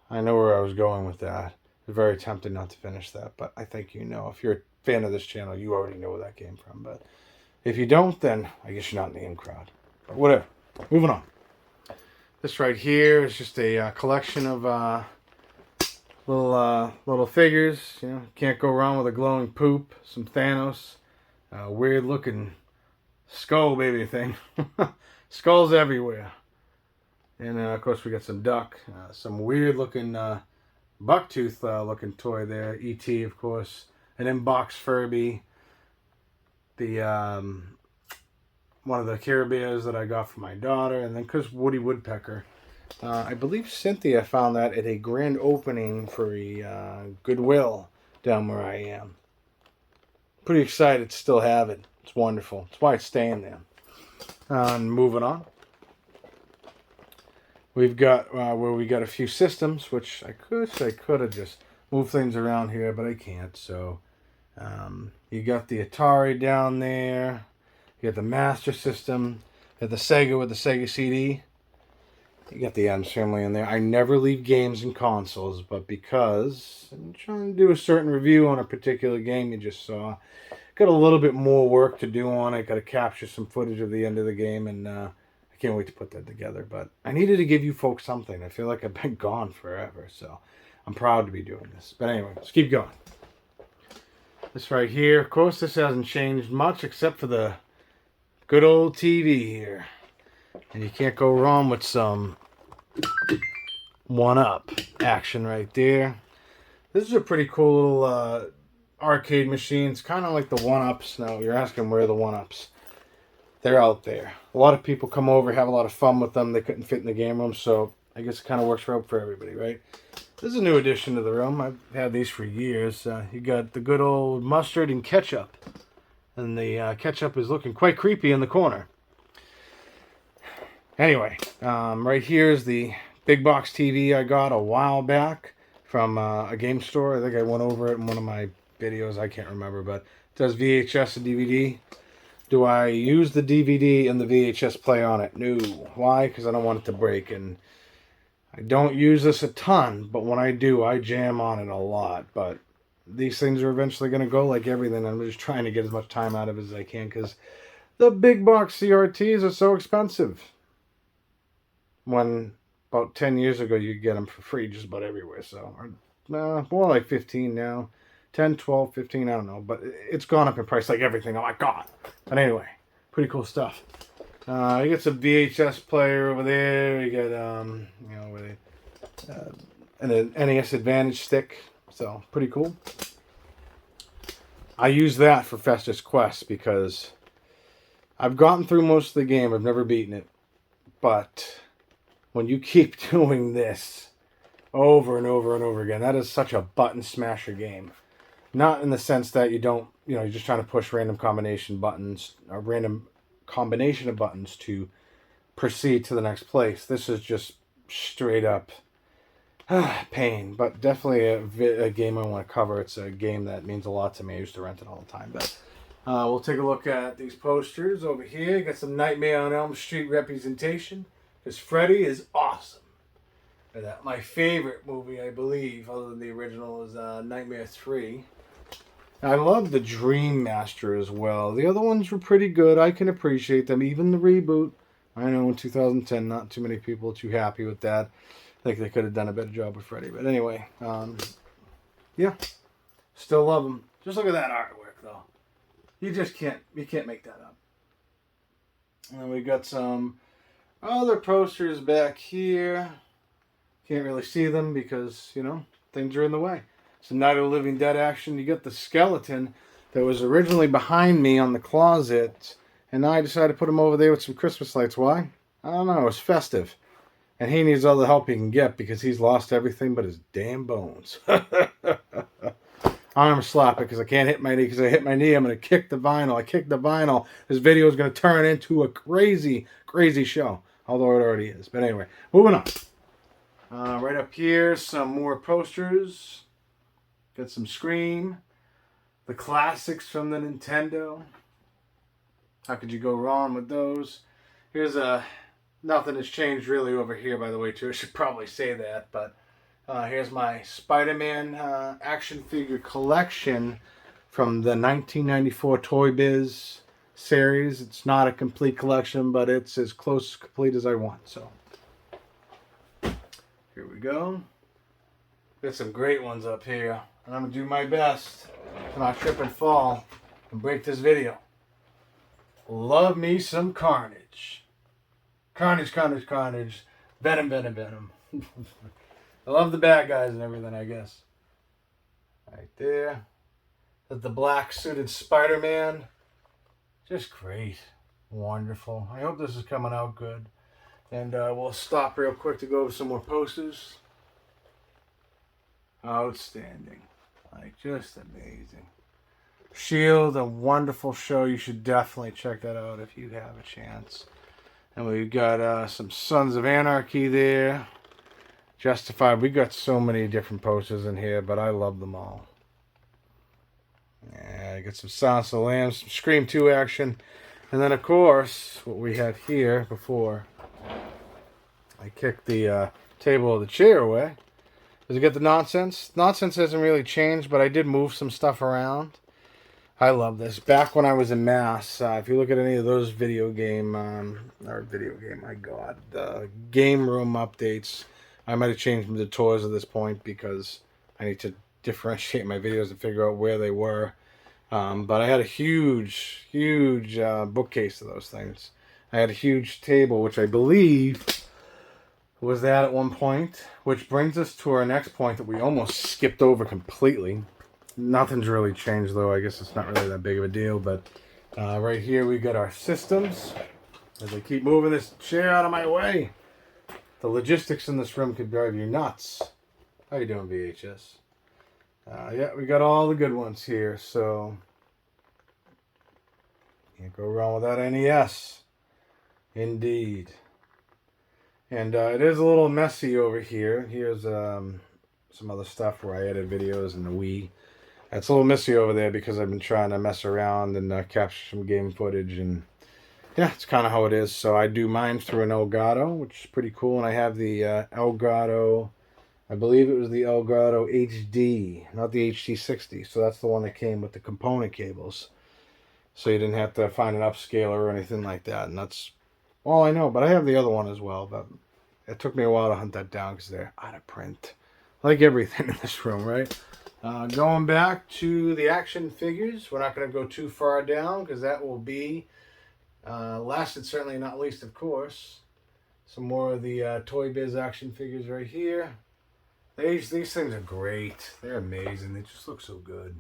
I know where I was going with that. I'm very tempted not to finish that, but I think you know. If you're a fan of this channel, you already know where that came from. But if you don't, then I guess you're not in the in crowd. But whatever. Moving on. This right here is just a collection of little figures. You know, can't go wrong with a glowing poop, some Thanos, weird looking skull baby thing. Skulls everywhere. And of course we got some duck, some weird looking bucktooth looking toy there. E.T. of course, an inbox Furby, the one of the Care Bears that I got for my daughter, and then Chris Woody Woodpecker. I believe Cynthia found that at a grand opening for a Goodwill down where I am. Pretty excited to still have it. It's wonderful. That's why it's staying there. And moving on. We've got where we got a few systems, which I could have just moved things around here, but I can't. So you got the Atari down there. You got the Master System. You got the Sega with the Sega CD. You got the Adams Family in there. I never leave games and consoles, but because I'm trying to do a certain review on a particular game you just saw, got a little bit more work to do on it. Got to capture some footage of the end of the game, and I can't wait to put that together. But I needed to give you folks something. I feel like I've been gone forever, so I'm proud to be doing this. But anyway, let's keep going. This right here, of course, this hasn't changed much except for the good old TV here. And you can't go wrong with some one-up action right there. This is a pretty cool little arcade machine. It's kind of like the 1-ups. Now, you're asking where are the 1-ups? They're out there. A lot of people come over, have a lot of fun with them. They couldn't fit in the game room, so I guess it kind of works for everybody, right? This is a new addition to the room. I've had these for years. You got the good old mustard and ketchup. And the ketchup is looking quite creepy in the corner. Anyway, right here is the big box TV I got a while back from a game store. I think I went over it in one of my videos. I can't remember, but it does VHS and DVD. Do I use the DVD and the VHS play on it? No. Why? Because I don't want it to break. And I don't use this a ton, but when I do, I jam on it a lot. But these things are eventually going to go like everything. I'm just trying to get as much time out of it as I can because the big box CRTs are so expensive. When about 10 years ago, you could get them for free just about everywhere. So, more like 15 now. 10, 12, 15, I don't know. But it's gone up in price like everything. Oh my God. But anyway, pretty cool stuff. You get some VHS player over there. You get, an NES Advantage stick. So, pretty cool. I use that for Festus Quest because I've gotten through most of the game. I've never beaten it. But when you keep doing this over and over and over again, that is such a button smasher game. Not in the sense that you don't, you're just trying to push random combination buttons, a random combination of buttons to proceed to the next place. This is just straight up pain, but definitely a game I want to cover. It's a game that means a lot to me. I used to rent it all the time. But we'll take a look at these posters over here. Got some Nightmare on Elm Street representation because Freddy is awesome. And that my favorite movie, I believe, other than the original, is Nightmare 3. I love the Dream Master as well. The other ones were pretty good. I can appreciate them. Even the reboot. I know in 2010, not too many people too happy with that. I think they could have done a better job with Freddy. But anyway, yeah. Still love them. Just look at that artwork, though. You can't make that up. And then we got some other posters back here. Can't really see them because, things are in the way. Some Night of the Living Dead action. You got the skeleton that was originally behind me on the closet. And now I decided to put him over there with some Christmas lights. Why? I don't know. It's festive. And he needs all the help he can get because he's lost everything but his damn bones. Arm slap it because I can't hit my knee. Because I hit my knee, I'm going to kick the vinyl. I kick the vinyl. This video is going to turn into a crazy, crazy show. Although it already is. But anyway, moving on. Right up here, some more posters. Got some Scream. The classics from the Nintendo. How could you go wrong with those? Here's nothing has changed really over here, by the way, too. I should probably say that. But here's my Spider-Man action figure collection from the 1994 Toy Biz series. It's not a complete collection, but it's as close to complete as I want. So here we go. Got some great ones up here. And I'm going to do my best to not trip and fall and break this video. Love me some Carnage. Carnage, Carnage, Carnage. Venom, Venom, Venom. I love the bad guys and everything, I guess. Right there. The black suited Spider-Man. Just great. Wonderful. I hope this is coming out good. And we'll stop real quick to go over some more posters. Outstanding. Like, just amazing. S.H.I.E.L.D., a wonderful show. You should definitely check that out if you have a chance. And we've got some Sons of Anarchy there. Justified. We got so many different posters in here, but I love them all. Yeah, I got some Silence of the Lambs, some Scream 2 action. And then, of course, what we had here before I kicked the table or the chair away. Does it get the nonsense? Nonsense hasn't really changed, but I did move some stuff around. I love this. Back when I was in Mass, if you look at any of those my God, the Gameroom updates, I might have changed them to tours at this point because I need to differentiate my videos and figure out where they were. But I had a huge, bookcase of those things. I had a huge table, which I believe was that at one point, which brings us to our next point that we almost skipped over completely. Nothing's really changed, though. I guess it's not really that big of a deal, but right here we got our systems. As I keep moving this chair out of my way, the logistics in this room could drive you nuts. How you doing, VHS? Yeah, we got all the good ones here, so can't go wrong with that NES. Indeed. And it is a little messy over here. Here's some other stuff where I edit videos in the Wii. It's a little messy over there because I've been trying to mess around and capture some game footage. And yeah, it's kind of how it is. So I do mine through an Elgato, which is pretty cool. And I have the Elgato, I believe it was the Elgato HD, not the HD60. So that's the one that came with the component cables. So you didn't have to find an upscaler or anything like that. And that's all I know. But I have the other one as well. But it took me a while to hunt that down because they're out of print. Like everything in this room, right? Going back to the action figures. We're not going to go too far down because that will be last and certainly not least, of course. Some more of the Toy Biz action figures right here. These things are great. They're amazing. They just look so good.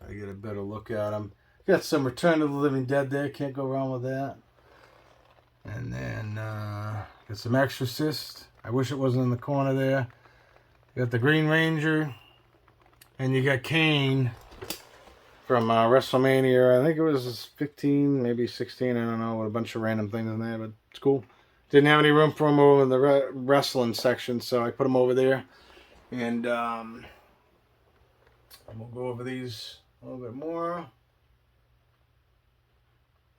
I get a better look at them. Got some Return of the Living Dead there. Can't go wrong with that. And then got some Exorcist. I wish it wasn't in the corner there. You got the Green Ranger. And you got Kane from WrestleMania. I think it was 15, maybe 16. I don't know. With a bunch of random things in there. But it's cool. Didn't have any room for them over in the wrestling section. So I put them over there. And we'll go over these a little bit more.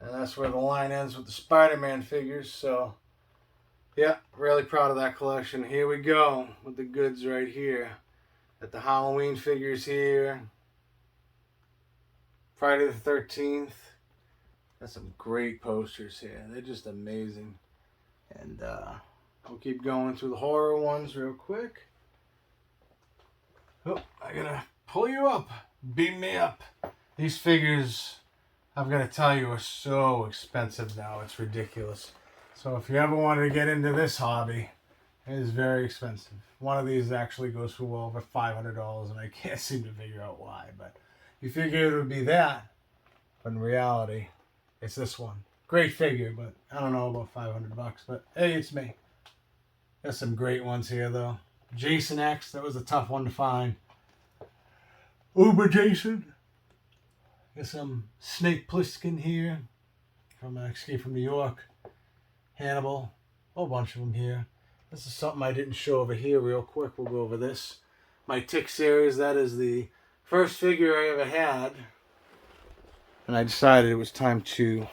And that's where the line ends with the Spider-Man figures. So, yeah, really proud of that collection. Here we go with the goods right here. Got the Halloween figures here. Friday the 13th. Got some great posters here. They're just amazing. And we'll keep going through the horror ones real quick. Oh, I gotta pull you up. Beam me up. These figures, I've got to tell you, are so expensive now. It's ridiculous. So if you ever wanted to get into this hobby, it is very expensive. One of these actually goes for well over $500, and I can't seem to figure out why. But you figure it would be that, but in reality, it's this one. Great figure, but I don't know about $500. But hey, it's me. There's some great ones here, though. Jason X, that was a tough one to find. Uber Jason. There's some Snake Plissken here from Escape from New York. Hannibal. A whole bunch of them here. This is something I didn't show over here real quick. We'll go over this. My Tick series, that is the first figure I ever had. And I decided it was time to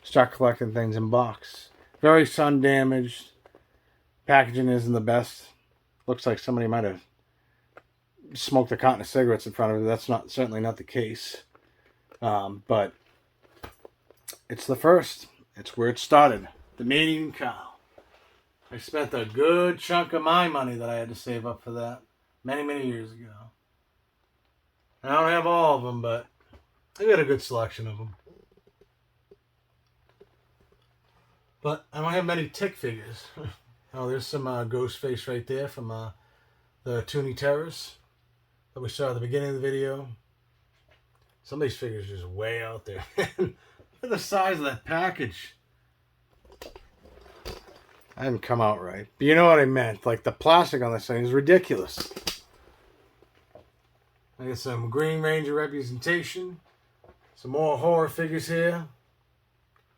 start collecting things in box. Very sun damaged. Packaging isn't the best. Looks like somebody might have smoked a carton of cigarettes in front of it. That's certainly not the case. But it's the first. It's where it started. The mating cow. I spent a good chunk of my money that I had to save up for that many, many years ago. I don't have all of them, but I got a good selection of them. But I don't have many Tick figures. Oh, there's some Ghostface right there from the Toonie Terrors that we saw at the beginning of the video. Some of these figures are just way out there. Look at the size of that package. I didn't come out right. But you know what I meant. Like, the plastic on this thing is ridiculous. I got some Green Ranger representation. Some more horror figures here.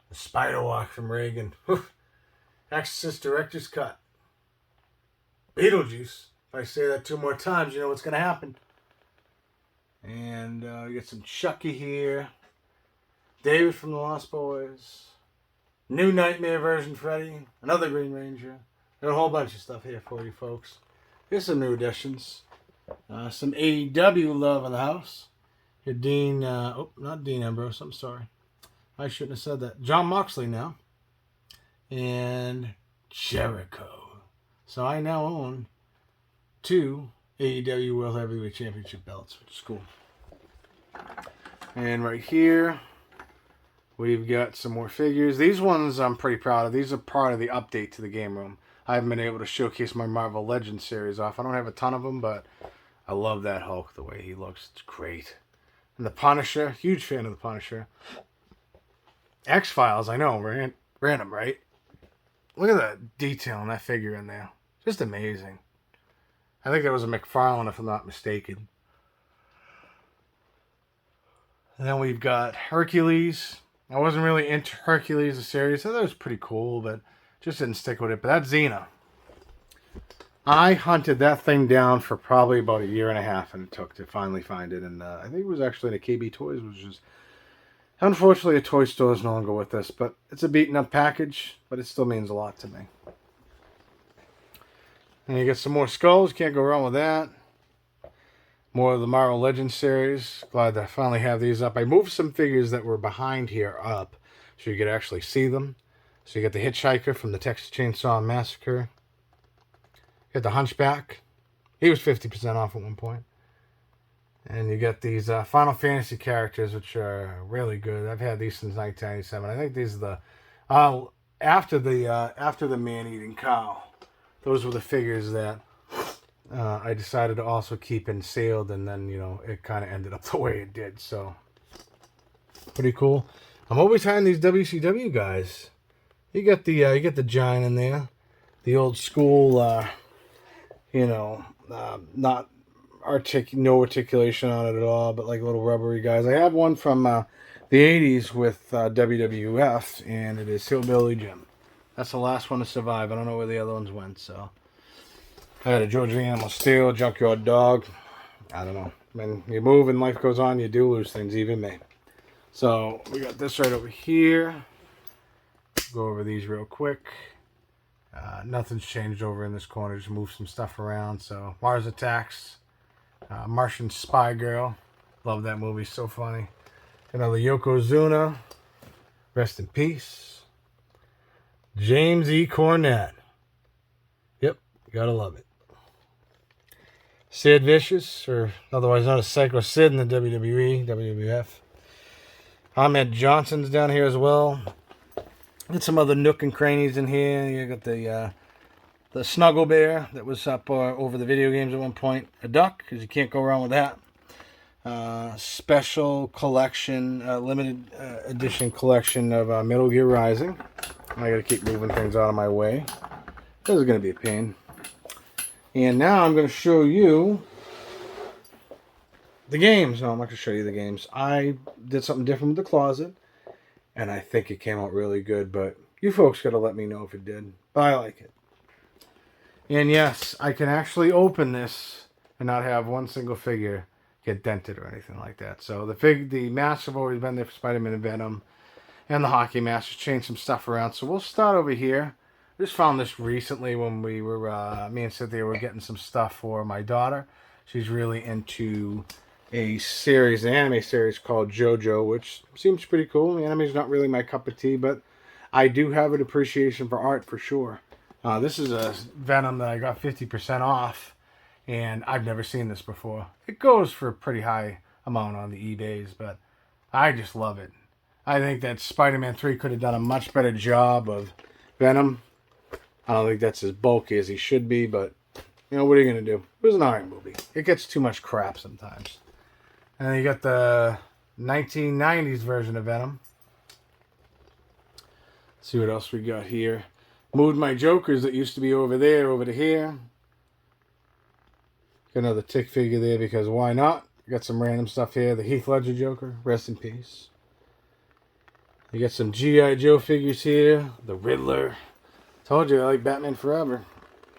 The Spider Walk from Reagan. Exorcist Director's Cut. Beetlejuice. If I say that 2 more times, you know what's going to happen. And we got some Chucky here. David from the Lost Boys. New Nightmare version Freddy. Another Green Ranger. Got a whole bunch of stuff here for you folks. Here's some new additions. Some AEW love in the house. Your Dean, not Dean Ambrose, I'm sorry. I shouldn't have said that. John Moxley now. And Jericho. So I now own 2 AEW World Heavyweight Championship belts, which is cool. And right here, We've got some more figures. These ones I'm pretty proud of. These are part of the update to the game room. I haven't been able to showcase my Marvel Legends series off. I don't have a ton of them, but I love that Hulk, the way he looks. It's great. And the Punisher, huge fan of the Punisher. X-Files, I know, random, right? Look at the detail in that figure in there. Just amazing. I think that was a McFarlane, if I'm not mistaken. And then we've got Hercules. I wasn't really into Hercules, the series. I thought it was pretty cool, but just didn't stick with it. But that's Xena. I hunted that thing down for probably about a year and a half, and it took to finally find it. And I think it was actually in a KB Toys, which is unfortunately a toy store is no longer with us. But it's a beaten up package, but it still means a lot to me. And you get some more skulls. Can't go wrong with that. More of the Marvel Legends series. Glad to finally have these up. I moved some figures that were behind here up so you could actually see them. So you get the Hitchhiker from the Texas Chainsaw Massacre. You get the Hunchback. He was 50% off at one point. And you get these Final Fantasy characters, which are really good. I've had these since 1997. I think these are the after the man-eating cow. Those were the figures that I decided to also keep in sealed, and then, you know, it kind of ended up the way it did. So, pretty cool. I'm always hiding these WCW guys. You get the giant in there, the old school, not no articulation on it at all, but like little rubbery guys. I have one from the 80s with WWF, and it is Hillbilly Jim. That's the last one to survive. I don't know where the other ones went, so. I had a George the Animal Steel, Junkyard Dog. I don't know. When you move and life goes on, you do lose things, even me. So, we got this right over here. Go over these real quick. Nothing's changed over in this corner. Just move some stuff around. So, Mars Attacks. Martian Spy Girl. Love that movie. So funny. Another Yokozuna. Rest in peace. James E. Cornette. Yep. Gotta love it. Sid Vicious, or otherwise known as Psycho Sid in the WWE, WWF. Ahmed Johnson's down here as well. Get some other nook and crannies in here. You got the Snuggle Bear that was up over the video games at one point. A duck, because you can't go wrong with that. Special collection, limited edition collection of Metal Gear Rising. I gotta keep moving things out of my way. This is gonna be a pain. And now I'm going to show you the games. No, I'm not going to show you the games. I did something different with the closet, and I think it came out really good, but you folks got to let me know if it did. But I like it. And yes, I can actually open this and not have one single figure get dented or anything like that. So the masks have always been there for Spider-Man and Venom, and the hockey mask. Just changed some stuff around. So we'll start over here. I just found this recently when we were, me and Cynthia were getting some stuff for my daughter. She's really into an anime series called JoJo, which seems pretty cool. The anime's not really my cup of tea, but I do have an appreciation for art for sure. This is a Venom that I got 50% off, and I've never seen this before. It goes for a pretty high amount on the eBays, but I just love it. I think that Spider-Man 3 could have done a much better job of Venom. I don't think that's as bulky as he should be, but, you know, what are you going to do? It was an alright movie. It gets too much crap sometimes. And then you got the 1990s version of Venom. Let's see what else we got here. Moved my Jokers that used to be over there, over to here. Got another Tick figure there because why not? Got some random stuff here. The Heath Ledger Joker, rest in peace. You got some G.I. Joe figures here. The Riddler. Told you I like Batman Forever.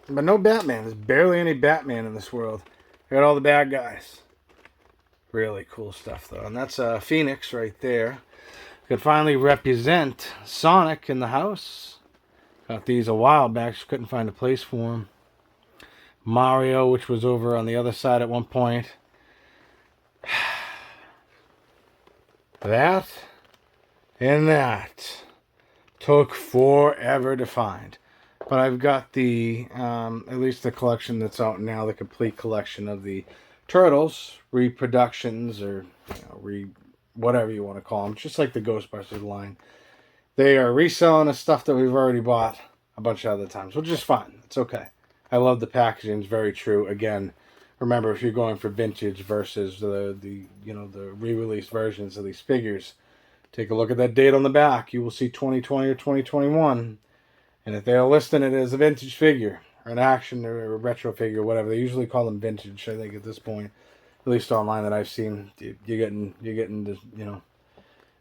But no Batman. There's barely any Batman in this world. I got all the bad guys. Really cool stuff, though. And that's Phoenix right there. Could finally represent Sonic in the house. Got these a while back. Just couldn't find a place for him. Mario, which was over on the other side at one point. That and that took forever to find. But I've got the, at least the collection that's out now, the complete collection of the Turtles, reproductions or whatever you want to call them, just like the Ghostbusters line. They are reselling the stuff that we've already bought a bunch of other times, which is fine. It's okay. I love the packaging. It's very true. Again, remember, if you're going for vintage versus the re-released versions of these figures, take a look at that date on the back. You will see 2020 or 2021. And if they're listing it as a vintage figure, or an action or a retro figure, or whatever, they usually call them vintage, I think, at this point. At least online that I've seen. You're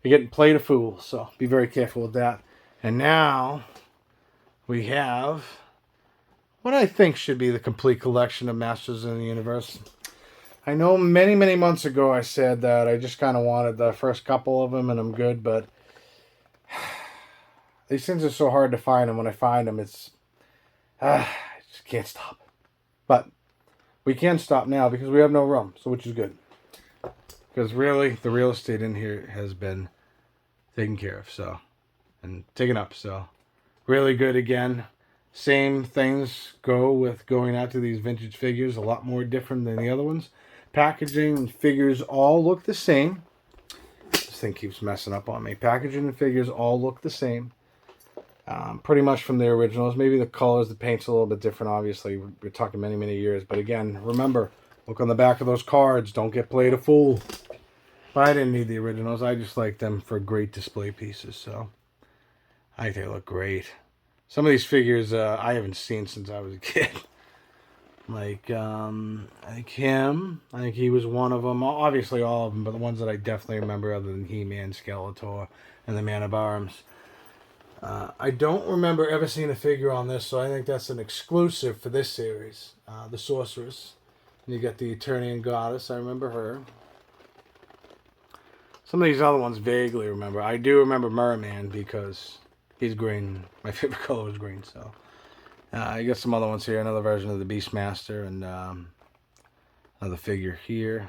getting played a fool, so be very careful with that. And now we have what I think should be the complete collection of Masters in the Universe. I know many, many months ago I said that I just kind of wanted the first couple of them and I'm good, but these things are so hard to find, and when I find them, I just can't stop. But we can stop now because we have no room, so which is good. Because really, the real estate in here has been taken care of, and taken up, so really good. Again, same things go with going out to these vintage figures, a lot more different than the other ones. Packaging and figures all look the same. This thing keeps messing up on me. Packaging and figures all look the same. Pretty much from the originals. Maybe the colors, the paint's a little bit different, obviously. We're talking many, many years. But again, remember, look on the back of those cards. Don't get played a fool. But I didn't need the originals. I just like them for great display pieces. So I think they look great. Some of these figures I haven't seen since I was a kid. Like, I think him. I think he was one of them. Obviously all of them, but the ones that I definitely remember other than He-Man, Skeletor, and the Man of Arms. I don't remember ever seeing a figure on this, so I think that's an exclusive for this series. The Sorceress. And you got the Eternian Goddess. I remember her. Some of these other ones vaguely remember. I do remember Merman because he's green. My favorite color was green, so. You got some other ones here. Another version of the Beastmaster and another figure here.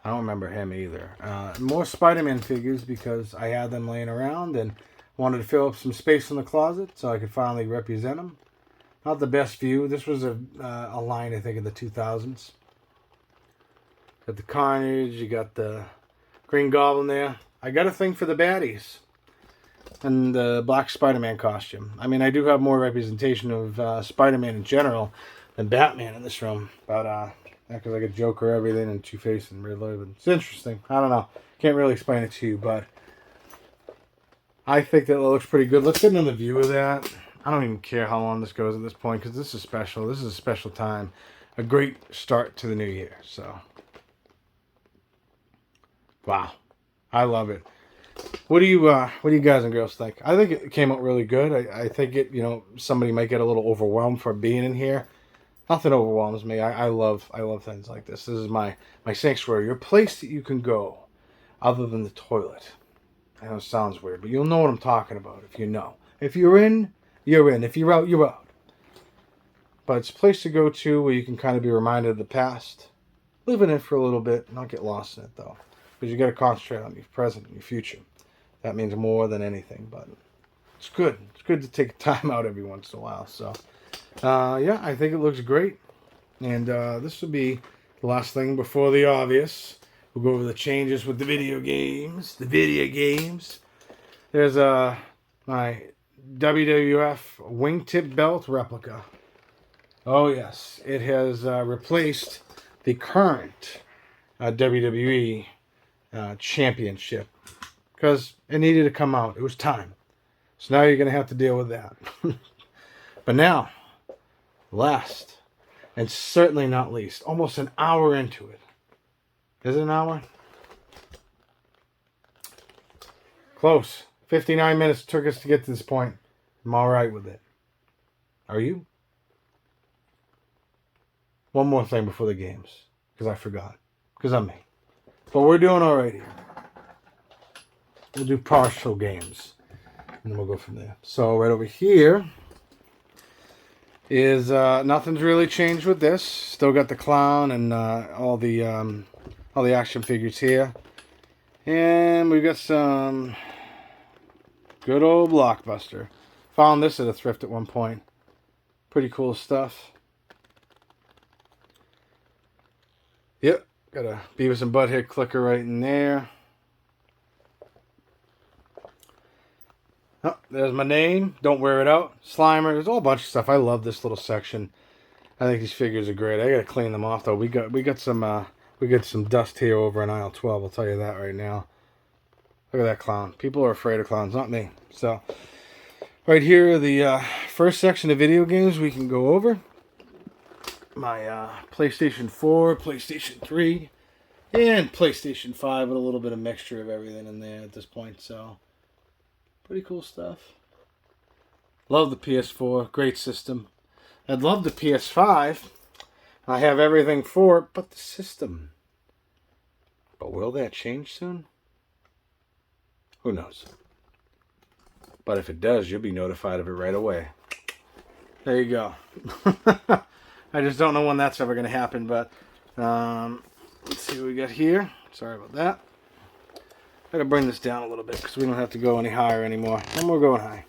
I don't remember him either. More Spider-Man figures because I had them laying around and wanted to fill up some space in the closet so I could finally represent them. Not the best view. This was a line, I think, in the 2000s. Got the Carnage. You got the Green Goblin there. I got a thing for the baddies. And the black Spider-Man costume. I mean, I do have more representation of Spider-Man in general than Batman in this room. But, because I got Joker, everything, and Two-Face and Riddler. But it's interesting. I don't know. Can't really explain it to you, but I think that it looks pretty good. Let's get another view of that. I don't even care how long this goes at this point because this is special. This is a special time. A great start to the new year. So, wow. I love it. What do you guys and girls think? I think it came out really good. I think it, somebody might get a little overwhelmed for being in here. Nothing overwhelms me. I love things like this. This is my sanctuary, your place that you can go other than the toilet. I know it sounds weird, but you'll know what I'm talking about if you know. If you're in, you're in. If you're out, you're out. But it's a place to go to where you can kind of be reminded of the past. Live in it for a little bit, not get lost in it though. Because you got to concentrate on your present and your future. That means more than anything, but it's good. It's good to take time out every once in a while. So, yeah, I think it looks great. And this will be the last thing before the obvious. We'll go over the changes with the video games. There's my WWF wingtip belt replica. Oh, yes. It has replaced the current WWE championship because it needed to come out. It was time. So now you're going to have to deal with that. But now, last and certainly not least, almost an hour into it. Is it an hour? Close. 59 minutes took us to get to this point. I'm all right with it. Are you? One more thing before the games, because I forgot. Because I'm me. But we're doing all right here. We'll do partial games. And then we'll go from there. So right over here is nothing's really changed with this. Still got the clown and all the action figures here. And we've got some good old Blockbuster. Found this at a thrift at one point. Pretty cool stuff. Yep. Got a Beavis and Butthead clicker right in there. Oh, there's my name. Don't wear it out. Slimer. There's a whole bunch of stuff. I love this little section. I think these figures are great. I gotta clean them off though. We got some dust here over in aisle 12. I'll tell you that right now. Look at that clown. People are afraid of clowns, not me. So, right here, the first section of video games we can go over. My PlayStation 4, PlayStation 3, and PlayStation 5 with a little bit of mixture of everything in there at this point. So, pretty cool stuff. Love the PS4. Great system. I'd love the PS5. I have everything for it, but the system. But will that change soon? Who knows? But if it does, you'll be notified of it right away. There you go. I just don't know when that's ever going to happen, but let's see what we got here. Sorry about that. I gotta bring this down a little bit because we don't have to go any higher anymore. And we're going high.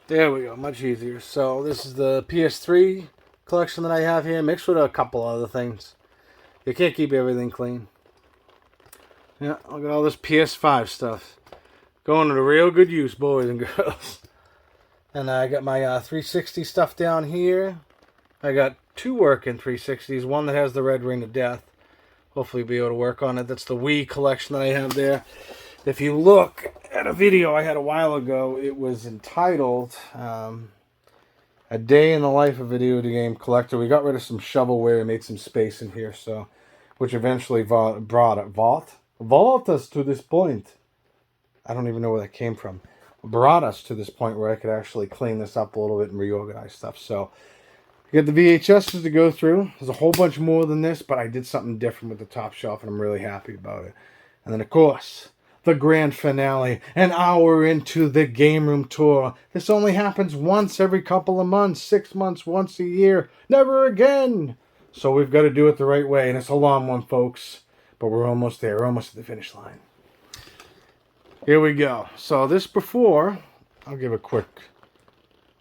There we go, much easier. So this is the PS3 collection that I have here, mixed with a couple other things. You can't keep everything clean. Yeah, look at all this PS5 stuff. Going to real good use, boys and girls. And I got my 360 stuff down here. I got two working 360s. One that has the red ring of death. Hopefully be able to work on it. That's the Wii collection that I have there. If you look at a video I had a while ago, it was entitled A Day in the Life of a Video Game Collector. We got rid of some shovelware and made some space in here, so which eventually brought us to this point. I don't even know where that came from. Brought us to this point where I could actually clean this up a little bit and reorganize stuff. So you got the VHSs to go through. There's a whole bunch more than this, but I did something different with the top shelf, and I'm really happy about it. And then, of course, the grand finale, an hour into the Game Room tour. This only happens once every couple of months, 6 months, once a year, never again. So we've got to do it the right way, and it's a long one, folks. But we're almost there. We're almost at the finish line. Here we go. So this before, I'll give a quick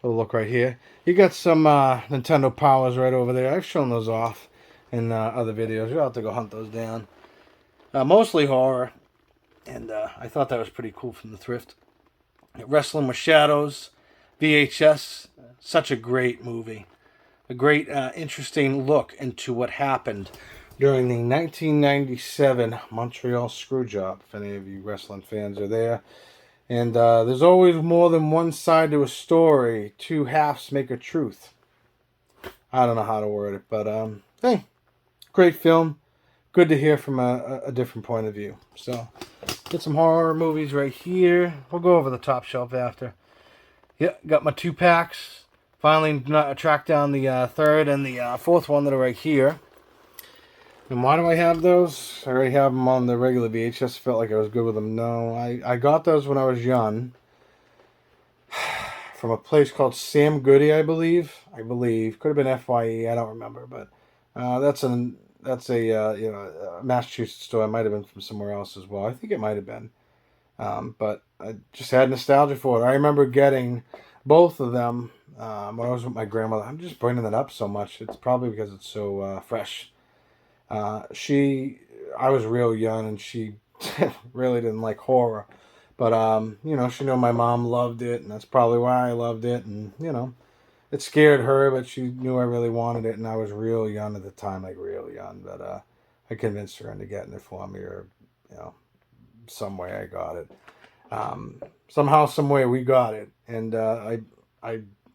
little look right here. You got some Nintendo Powers right over there. I've shown those off in other videos. You'll have to go hunt those down. Mostly horror. And I thought that was pretty cool from the thrift. Wrestling with Shadows, VHS. Such a great movie. A great, interesting look into what happened during the 1997 Montreal Screwjob, if any of you wrestling fans are there. And there's always more than one side to a story. Two halves make a truth. I don't know how to word it, but hey, great film. Good to hear from a different point of view. So, get some horror movies right here. We'll go over the top shelf after. Yeah, got my 2 packs. Finally tracked down the third and the fourth one that are right here. And why do I have those? I already have them on the regular VHS. Felt like I was good with them. No, I got those when I was young. From a place called Sam Goody, I believe. Could have been FYE. I don't remember, but that's a Massachusetts store. It might have been from somewhere else as well. I think it might have been. But I just had nostalgia for it. I remember getting both of them when I was with my grandmother. I'm just bringing that up so much. It's probably because it's so fresh. I was real young, and she really didn't like horror. But, she knew my mom loved it, and that's probably why I loved it. And, it scared her, but she knew I really wanted it, and I was real young at the time, like real young. But I convinced her into getting it for me, or, some way I got it. Somehow, some way we got it. And I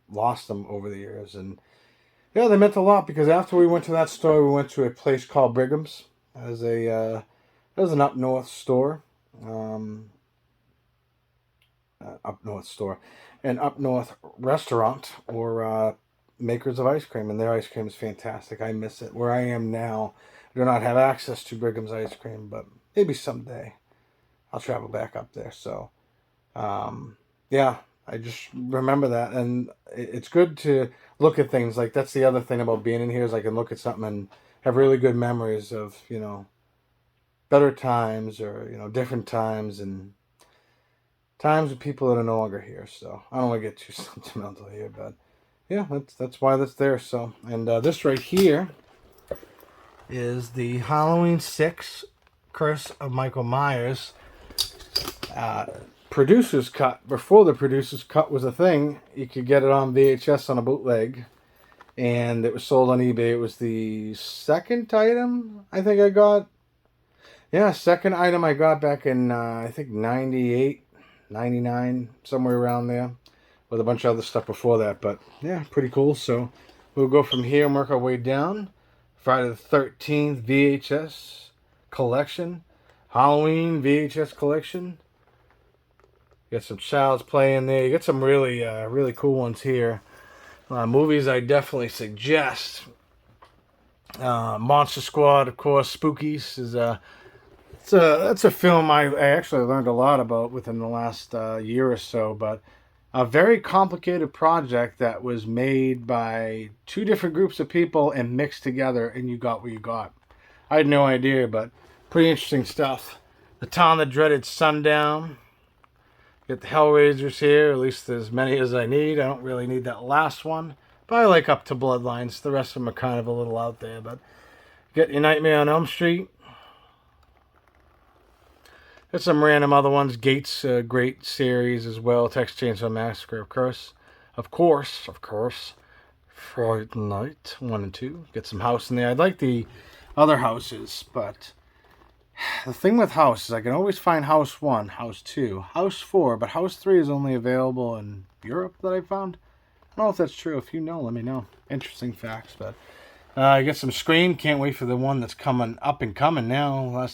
lost them over the years, and yeah, they meant a lot, because after we went to that store, we went to a place called Brigham's. It was an up north store. An up north restaurant, or makers of ice cream, and their ice cream is fantastic. I miss it. Where I am now, I do not have access to Brigham's ice cream, but maybe someday I'll travel back up there. So, yeah, I just remember that, and it's good to look at things. Like, that's the other thing about being in here, is I can look at something and have really good memories of, better times, or, different times, and times with people that are no longer here. So I don't want to get too sentimental here, but yeah, that's why that's there. So, and this right here is the Halloween 6 Curse of Michael Myers producer's cut. Before the producer's cut was a thing, you could get it on VHS on a bootleg, and it was sold on eBay. It was the second item I think I got. Yeah, second item I got back in, I think, 98, 99, somewhere around there, with a bunch of other stuff before that. But, yeah, pretty cool. So, we'll go from here and work our way down. Friday the 13th VHS collection. Halloween VHS collection. You got some Child's Play in there. You got some really, really cool ones here. Movies I definitely suggest. Monster Squad, of course. Spookies is that's a film I actually learned a lot about within the last year or so, but a very complicated project that was made by two different groups of people and mixed together, and you got what you got. I had no idea, but pretty interesting stuff. The Town That Dreaded Sundown. Get the Hellraisers here, at least as many as I need. I don't really need that last one, but I like up to Bloodlines. The rest of them are kind of a little out there, but get your Nightmare on Elm Street. There's some random other ones. Gates, great series as well. Texas Chainsaw Massacre, of course. Fright Night 1 and 2. Get some House in there. I like the other houses, but the thing with House is I can always find House 1, House 2, House 4, but House 3 is only available in Europe that I found. I don't know if that's true. If you know, let me know. Interesting facts, but I get some Scream. Can't wait for the one that's coming up and coming now.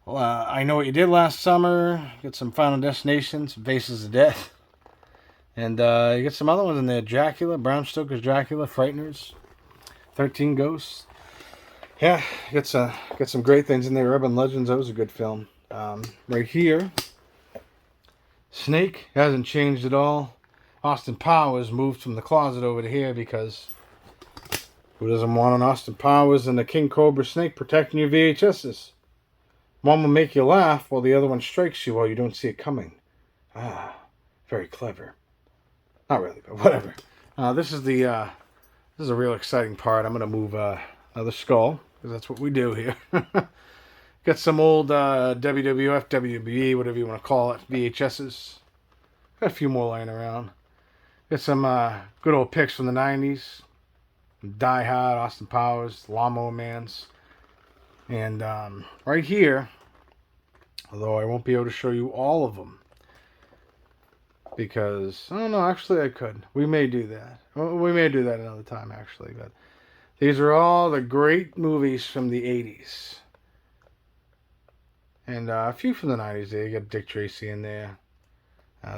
I Know What You Did Last Summer. Get some Final Destination, some Faces of Death. And you get some other ones in there. Dracula, Bram Stoker's Dracula, Frighteners, 13 Ghosts. Yeah, get some great things in there. Urban Legends, that was a good film. Right here, Snake hasn't changed at all. Austin Powers moved from the closet over to here because who doesn't want an Austin Powers and a King Cobra Snake protecting your VHSs? One will make you laugh while the other one strikes you while you don't see it coming. Ah, very clever. Not really, but whatever. This is a real exciting part. I'm going to move another skull, because that's what we do here. Got some old WWF, WWE, whatever you want to call it, VHSs. Got a few more lying around. Got some good old pics from the 90s. Die Hard, Austin Powers, Lawnmower Mans. And right here, although I won't be able to show you all of them, because, I don't know, actually I could. We may do that. Well, we may do that another time, actually. But these are all the great movies from the 80s. And a few from the 90s there. You got Dick Tracy in there.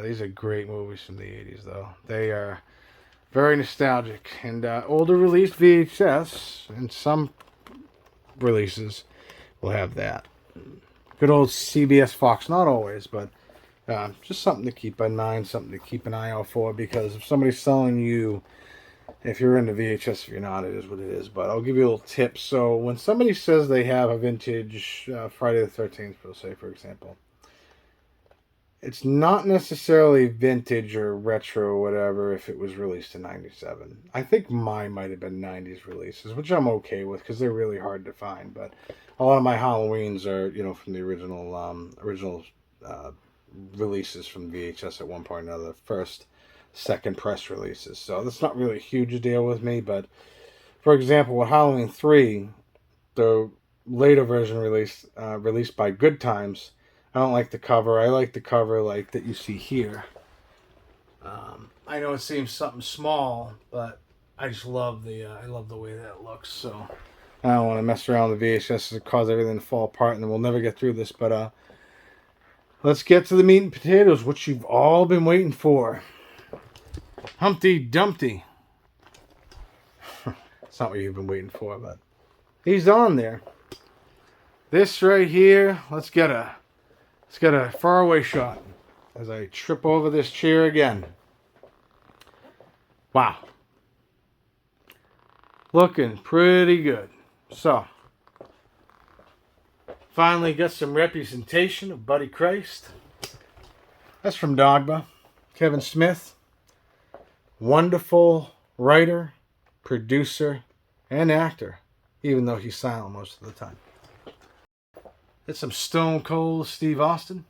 These are great movies from the 80s, though. They are very nostalgic. And older released VHS, and some releases will have that. Good old CBS Fox, not always, but just something to keep in mind, something to keep an eye out for, because if somebody's selling you, if you're into VHS, if you're not, it is what it is. But I'll give you a little tip. So when somebody says they have a vintage Friday the 13th, we'll say, for example, it's not necessarily vintage or retro or whatever if it was released in 97. I think mine might have been 90s releases, which I'm okay with because they're really hard to find. But a lot of my Halloweens are, from the original releases from VHS at one point or another. First, second press releases. So that's not really a huge deal with me. But for example, with Halloween 3, the later version released by Good Times, I don't like the cover. I like the cover like that you see here. I know it seems something small, but I just love the way that looks. So I don't want to mess around with the VHS and cause everything to fall apart, and then we'll never get through this. But let's get to the meat and potatoes, which you've all been waiting for. Humpty Dumpty. It's not what you've been waiting for, but he's on there. This right here, let's get a faraway shot as I trip over this chair again. Wow. Looking pretty good. So, finally got some representation of Buddy Christ. That's from Dogma. Kevin Smith. Wonderful writer, producer, and actor. even though he's silent most of the time. It's some Stone Cold Steve Austin.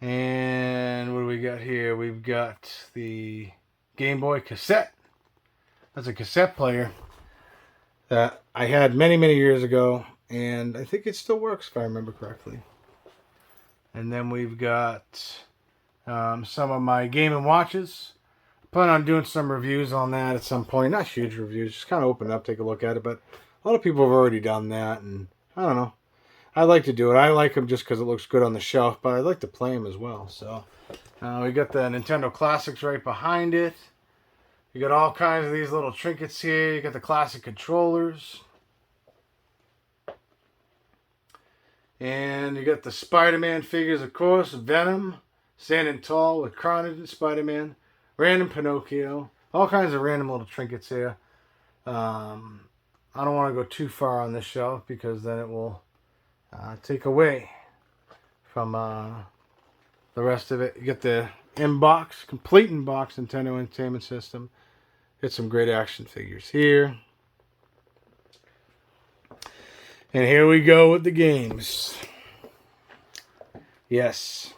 And what do we got here? We've got the Game Boy cassette. That's a cassette player that I had many, many years ago. And I think it still works, if I remember correctly. And then we've got some of my Game & Watches. I plan on doing some reviews on that at some point. Not huge reviews, just kind of open it up, take a look at it. But a lot of people have already done that. And I don't know. I like to do it. I like them just because it looks good on the shelf. But I like to play them as well. So we got the Nintendo Classics right behind it. You got all kinds of these little trinkets here. You got the classic controllers. And you got the Spider-Man figures, of course. Venom, standing tall with Carnage and Spider-Man. Random Pinocchio. All kinds of random little trinkets here. I don't want to go too far on this shelf because then it will take away from the rest of it. You get the inbox, complete inbox Nintendo Entertainment System. Get some great action figures here. And here we go with the games. Yes.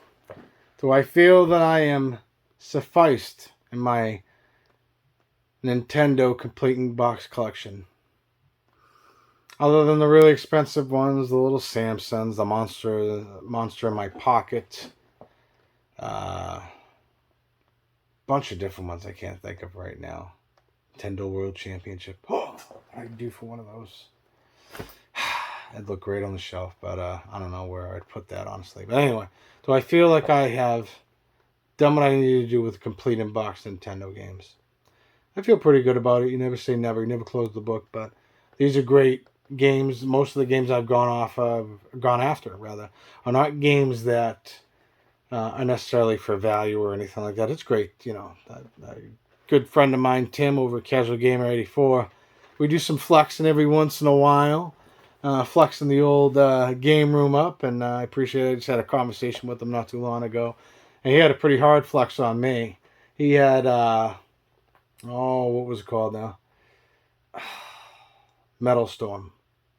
Do I feel that I am sufficed in my Nintendo complete box collection? Other than the really expensive ones, the little Samsons, the monster in my pocket. Bunch of different ones I can't think of right now. Nintendo World Championship. Oh, I'd do for one of those. It'd look great on the shelf, but I don't know where I'd put that, honestly. But anyway, do I feel like I have done what I need to do with complete in-box Nintendo games? I feel pretty good about it. You never say never. You never close the book, but these are great games. Most of the games I've gone after, are not games that are necessarily for value or anything like that. It's great, you know. A good friend of mine, Tim, over at Casual Gamer 84, we do some flexing every once in a while. Flexing the old game room up, and I appreciate it. I just had a conversation with him not too long ago, and he had a pretty hard flex on me. He had, what was it called now? Metal Storm,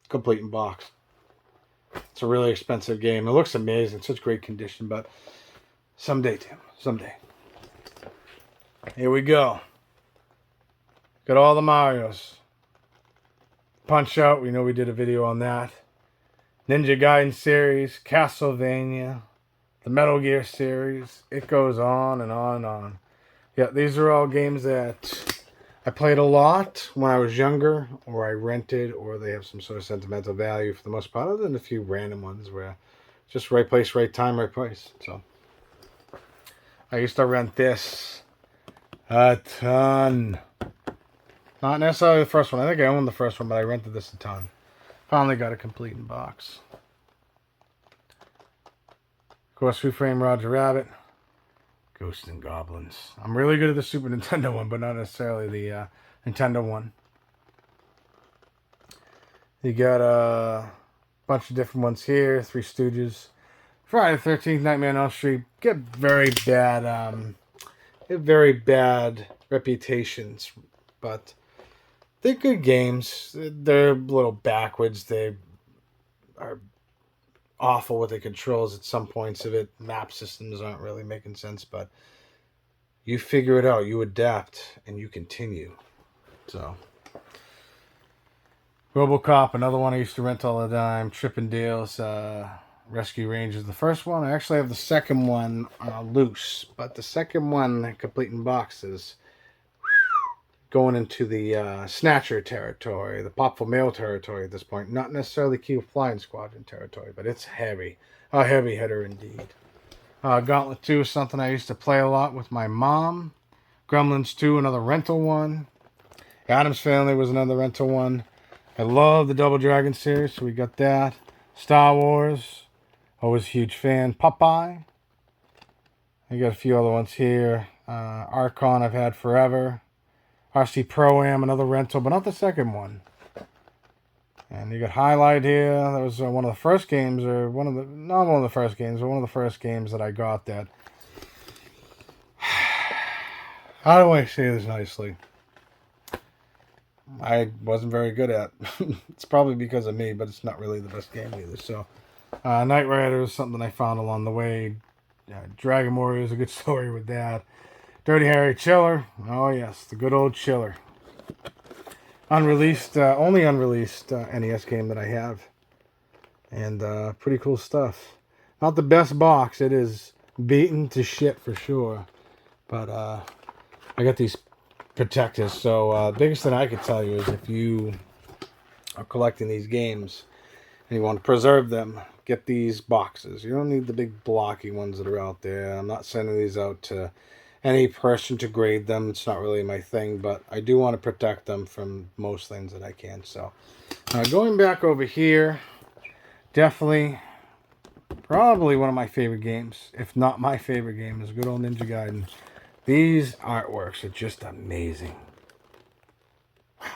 complete in box. It's a really expensive game. It looks amazing, such great condition, but someday, Tim, someday. Here we go. Got all the Marios. Punch Out, we know we did a video on that. Ninja Gaiden series, Castlevania, the Metal Gear series. It goes on and on and on. Yeah, these are all games that I played a lot when I was younger, or I rented, or they have some sort of sentimental value for the most part, other than a few random ones where just right place, right time, right price. So I used to rent this a ton. Not necessarily the first one. I think I owned the first one, but I rented this a ton. Finally got a complete in box. Of course, Who Framed Roger Rabbit. Ghosts and Goblins. I'm really good at the Super Nintendo one, but not necessarily the Nintendo one. You got a bunch of different ones here. Three Stooges. Friday the 13th, Nightmare on Elm Street. Get very bad reputations, but they're good games. They're a little backwards. They are awful with the controls at some points of it. Map systems aren't really making sense, but you figure it out. You adapt, and you continue. So, RoboCop, another one I used to rent all the time. Chip and Dale's Rescue Rangers, the first one. I actually have the second one loose, but the second one, complete in boxes, going into the Snatcher territory, the Pop for Mail territory at this point. Not necessarily Key Flying Squadron territory, but it's heavy. A heavy hitter indeed. Gauntlet 2 is something I used to play a lot with my mom. Gremlins 2, another rental one. Addams Family was another rental one. I love the Double Dragon series, so we got that. Star Wars, always a huge fan. Popeye. I got a few other ones here. Archon I've had forever. RC Pro-Am, another rental, but not the second one. And you got Highlight here. That was one of the first games, or not one of the first games, but one of the first games that I got that. How do I say this nicely? I wasn't very good at. It's probably because of me, but it's not really the best game either. So, Knight Rider was something I found along the way. Dragon Warrior is a good story with that. Dirty Harry Chiller. Oh, yes, the good old Chiller. Unreleased, only unreleased NES game that I have. And pretty cool stuff. Not the best box. It is beaten to shit for sure. But I got these protectors. So biggest thing I could tell you is if you are collecting these games and you want to preserve them, get these boxes. You don't need the big blocky ones that are out there. I'm not sending these out to any person to grade them. It's not really my thing, but I do want to protect them from most things that I can. So going back over here, definitely probably one of my favorite games, if not my favorite game, is good old Ninja Gaiden. These artworks are just amazing. Wow.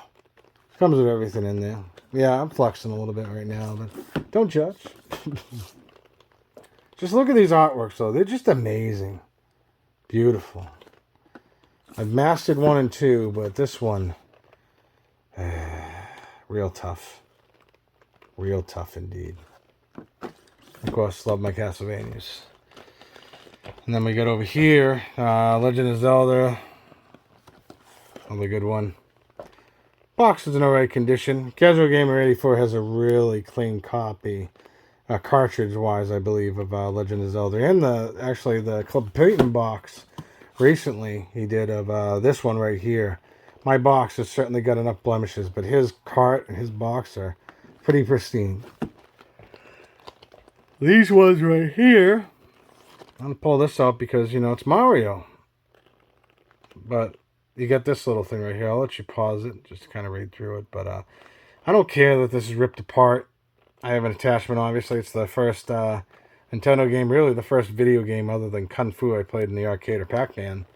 Comes with everything in there. Yeah, I'm flexing a little bit right now, but don't judge. Just look at these artworks, though. They're just amazing. Beautiful. I've mastered 1 and 2, but this one, real tough. Real tough indeed. Of course, love my Castlevanias. And then we get over here, Legend of Zelda. Another good one. Box is in alright condition. Casual Gamer 84 has a really clean copy, cartridge-wise, I believe, of Legend of Zelda. And actually the Club Payton box recently he did of this one right here. My box has certainly got enough blemishes, but his cart and his box are pretty pristine. These ones right here, I'm going to pull this out because, you know, it's Mario. But you got this little thing right here. I'll let you pause it just to kind of read through it. But I don't care that this is ripped apart. I have an attachment, obviously. It's the first Nintendo game, really the first video game other than Kung Fu I played in the arcade or Pac-Man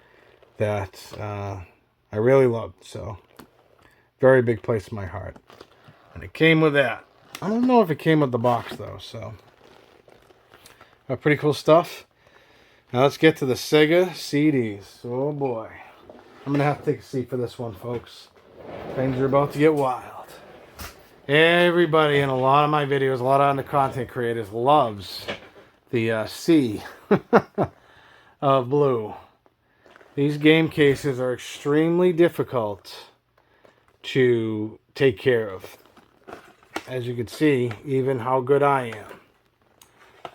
that I really loved. So, very big place in my heart. And it came with that. I don't know if it came with the box, though. So, pretty cool stuff. Now let's get to the Sega CDs. Oh boy. I'm going to have to take a seat for this one, folks. Things are about to get wild. Everybody in a lot of my videos, a lot of the content creators loves the C of blue. These game cases are extremely difficult to take care of. As you can see, even how good I am,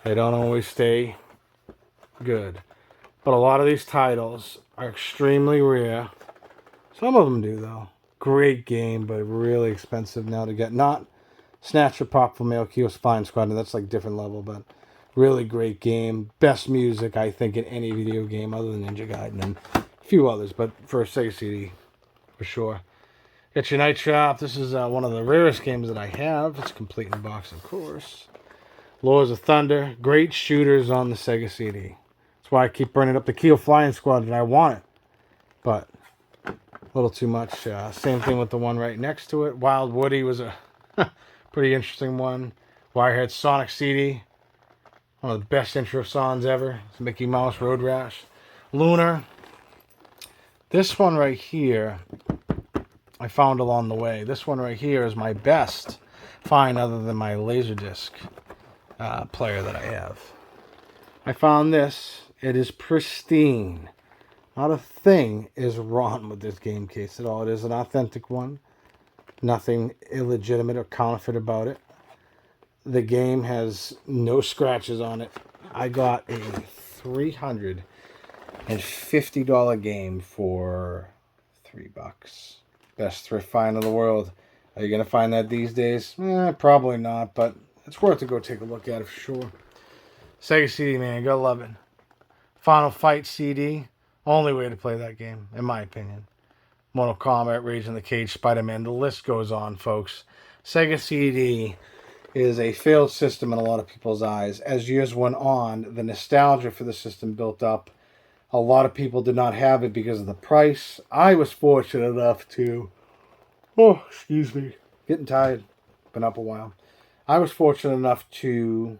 they don't always stay good. But a lot of these titles are extremely rare. Some of them do, though. Great game, but really expensive now to get. Not Snatch a Pop from Kios Flying Squadron, that's like different level, but really great game. Best music, I think, in any video game other than Ninja Gaiden and a few others, but for a Sega CD, for sure. Get your Night Trap. This is one of the rarest games that I have. It's complete in the box, of course. Lords of Thunder. Great shooters on the Sega CD. That's why I keep bringing up the Keel Flying Squadron. I want it, but a little too much. Same thing with the one right next to it. Wild Woody was a pretty interesting one. Wirehead Sonic CD. One of the best intro songs ever. It's Mickey Mouse Road Rash. Lunar. This one right here, I found along the way. This one right here is my best find other than my Laserdisc player that I have. I found this. It is pristine. Not a thing is wrong with this game case at all. It is an authentic one. Nothing illegitimate or counterfeit about it. The game has no scratches on it. I got a $350 game for $3. Best thrift find in the world. Are you going to find that these days? Probably not, but it's worth to go take a look at it for sure. Sega CD, man, you gotta love it. Final Fight CD, only way to play that game, in my opinion. Mortal Kombat, Rage in the Cage, Spider-Man, the list goes on, folks. Sega CD is a failed system in a lot of people's eyes. As years went on, the nostalgia for the system built up. A lot of people did not have it because of the price. I was fortunate enough to... Oh, excuse me. Getting tired. Been up a while. I was fortunate enough to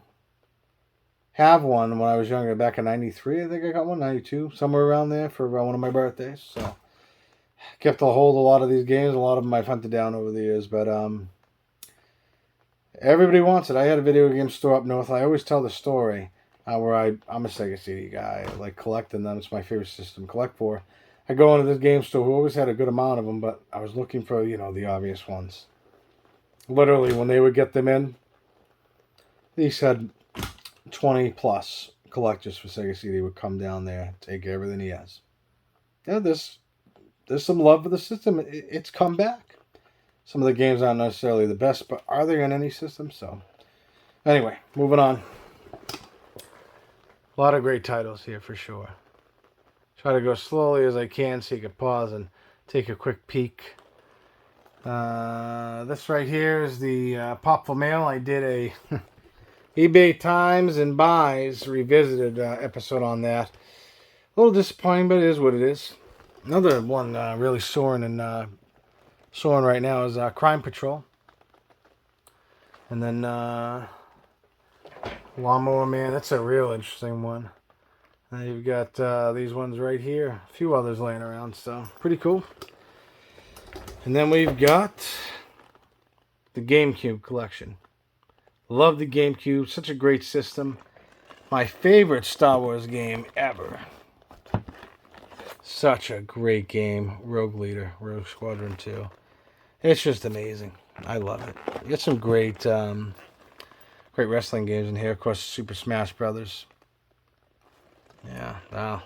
have one when I was younger, back in 93, I think I got one, 92, somewhere around there for one of my birthdays. So Kept a hold of a lot of these games. A lot of them I've hunted down over the years, but everybody wants it. I had a video game store up north. I always tell the story where I'm a Sega CD guy. I like collecting them. It's my favorite system to collect for. I go into this game store who always had a good amount of them, but I was looking for, the obvious ones. Literally, when they would get them in, these had 20 plus collectors for Sega CD would come down there, take everything he has. Yeah, there's some love for the system. It's come back. Some of the games aren't necessarily the best, but are they on any system? So, anyway, moving on. A lot of great titles here for sure. Try to go slowly as I can so you can pause and take a quick peek. This right here is the Pop for Mail. I did a eBay Times and Buys revisited episode on that. A little disappointing, but it is what it is. Another one really soaring right now is Crime Patrol. And then Lawnmower Man. That's a real interesting one. And you've got these ones right here. A few others laying around, so pretty cool. And then we've got the GameCube collection. Love the GameCube. Such a great system. My favorite Star Wars game ever. Such a great game. Rogue Leader, Rogue Squadron 2. It's just amazing. I love it. You got some great wrestling games in here. Of course, Super Smash Brothers. Yeah, wow.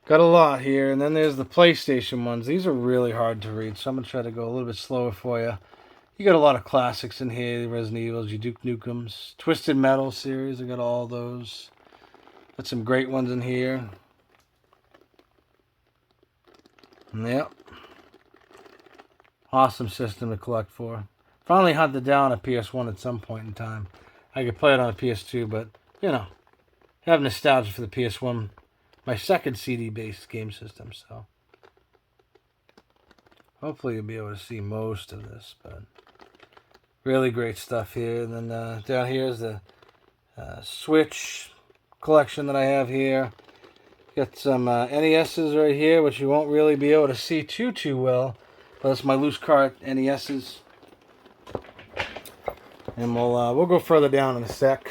Got a lot here. And then there's the PlayStation ones. These are really hard to read, so I'm going to try to go a little bit slower for you. You got a lot of classics in here. The Resident Evils, your Duke Nukems. Twisted Metal series. I got all those. Got some great ones in here. Yep. Awesome system to collect for. Finally hunted down a PS1 at some point in time. I could play it on a PS2, but, have nostalgia for the PS1. My second CD-based game system, so. Hopefully you'll be able to see most of this, but really great stuff here. And then down here is the Switch collection that I have here. Got some NESs right here, which you won't really be able to see too well. But that's my loose cart NESs. And we'll go further down in a sec.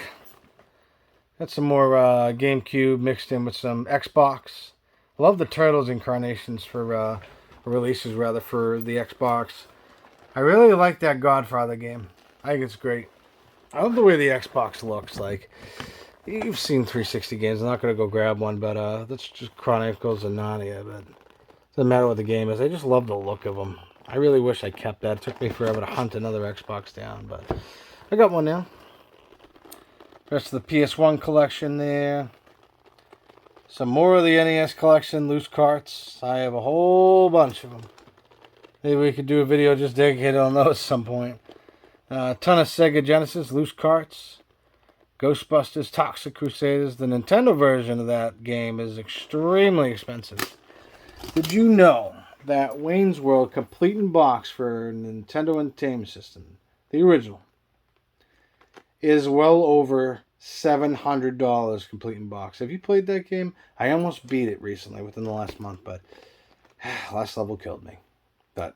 Got some more GameCube mixed in with some Xbox. Love the Turtles incarnations for releases rather for the Xbox. I really like that Godfather game. I think it's great. I love the way the Xbox looks. Like, you've seen 360 games. I'm not going to go grab one, but that's just Chronicles of Narnia. But it doesn't matter what the game is. I just love the look of them. I really wish I kept that. It took me forever to hunt another Xbox down, but I got one now. Rest of the PS1 collection there. Some more of the NES collection, loose carts. I have a whole bunch of them. Maybe we could do a video just dedicated on those at some point. A ton of Sega Genesis loose carts. Ghostbusters, Toxic Crusaders. The Nintendo version of that game is extremely expensive. Did you know that Wayne's World Complete in Box for Nintendo Entertainment System, the original, is well over $700 complete in box? Have you played that game? I almost beat it recently within the last month, but last level killed me. But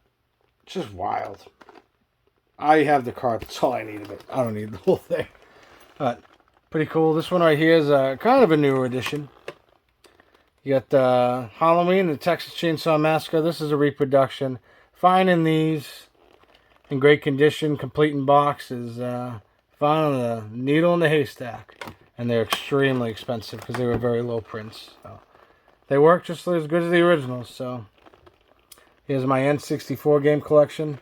it's just wild. I have the card. That's all I need of it. I don't need the whole thing. But pretty cool. This one right here is kind of a newer edition. You got Halloween, the Texas Chainsaw Massacre. This is a reproduction. Finding these in great condition, complete in box, is finding a needle in the haystack. And they're extremely expensive because they were very low prints. So they work just as good as the originals. So here's my N64 game collection.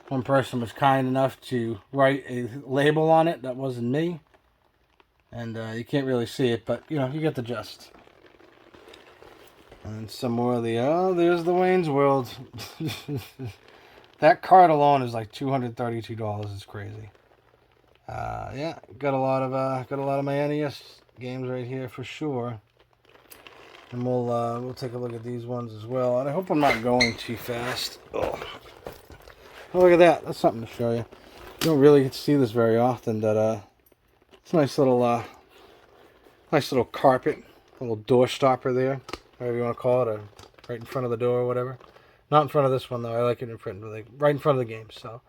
One person was kind enough to write a label on it. That wasn't me. And you can't really see it, but you get the gist. And some more of the, there's the Wayne's World. That card alone is like $232. It's crazy. Yeah, got a lot of my NES games right here for sure. And we'll take a look at these ones as well. And I hope I'm not going too fast. Oh, look at that. That's something to show you. You don't really get to see this very often. That it's a nice little carpet, a little door stopper there, whatever you want to call it, right in front of the door or whatever. Not in front of this one, though. I like it in front of right in front of the game. So,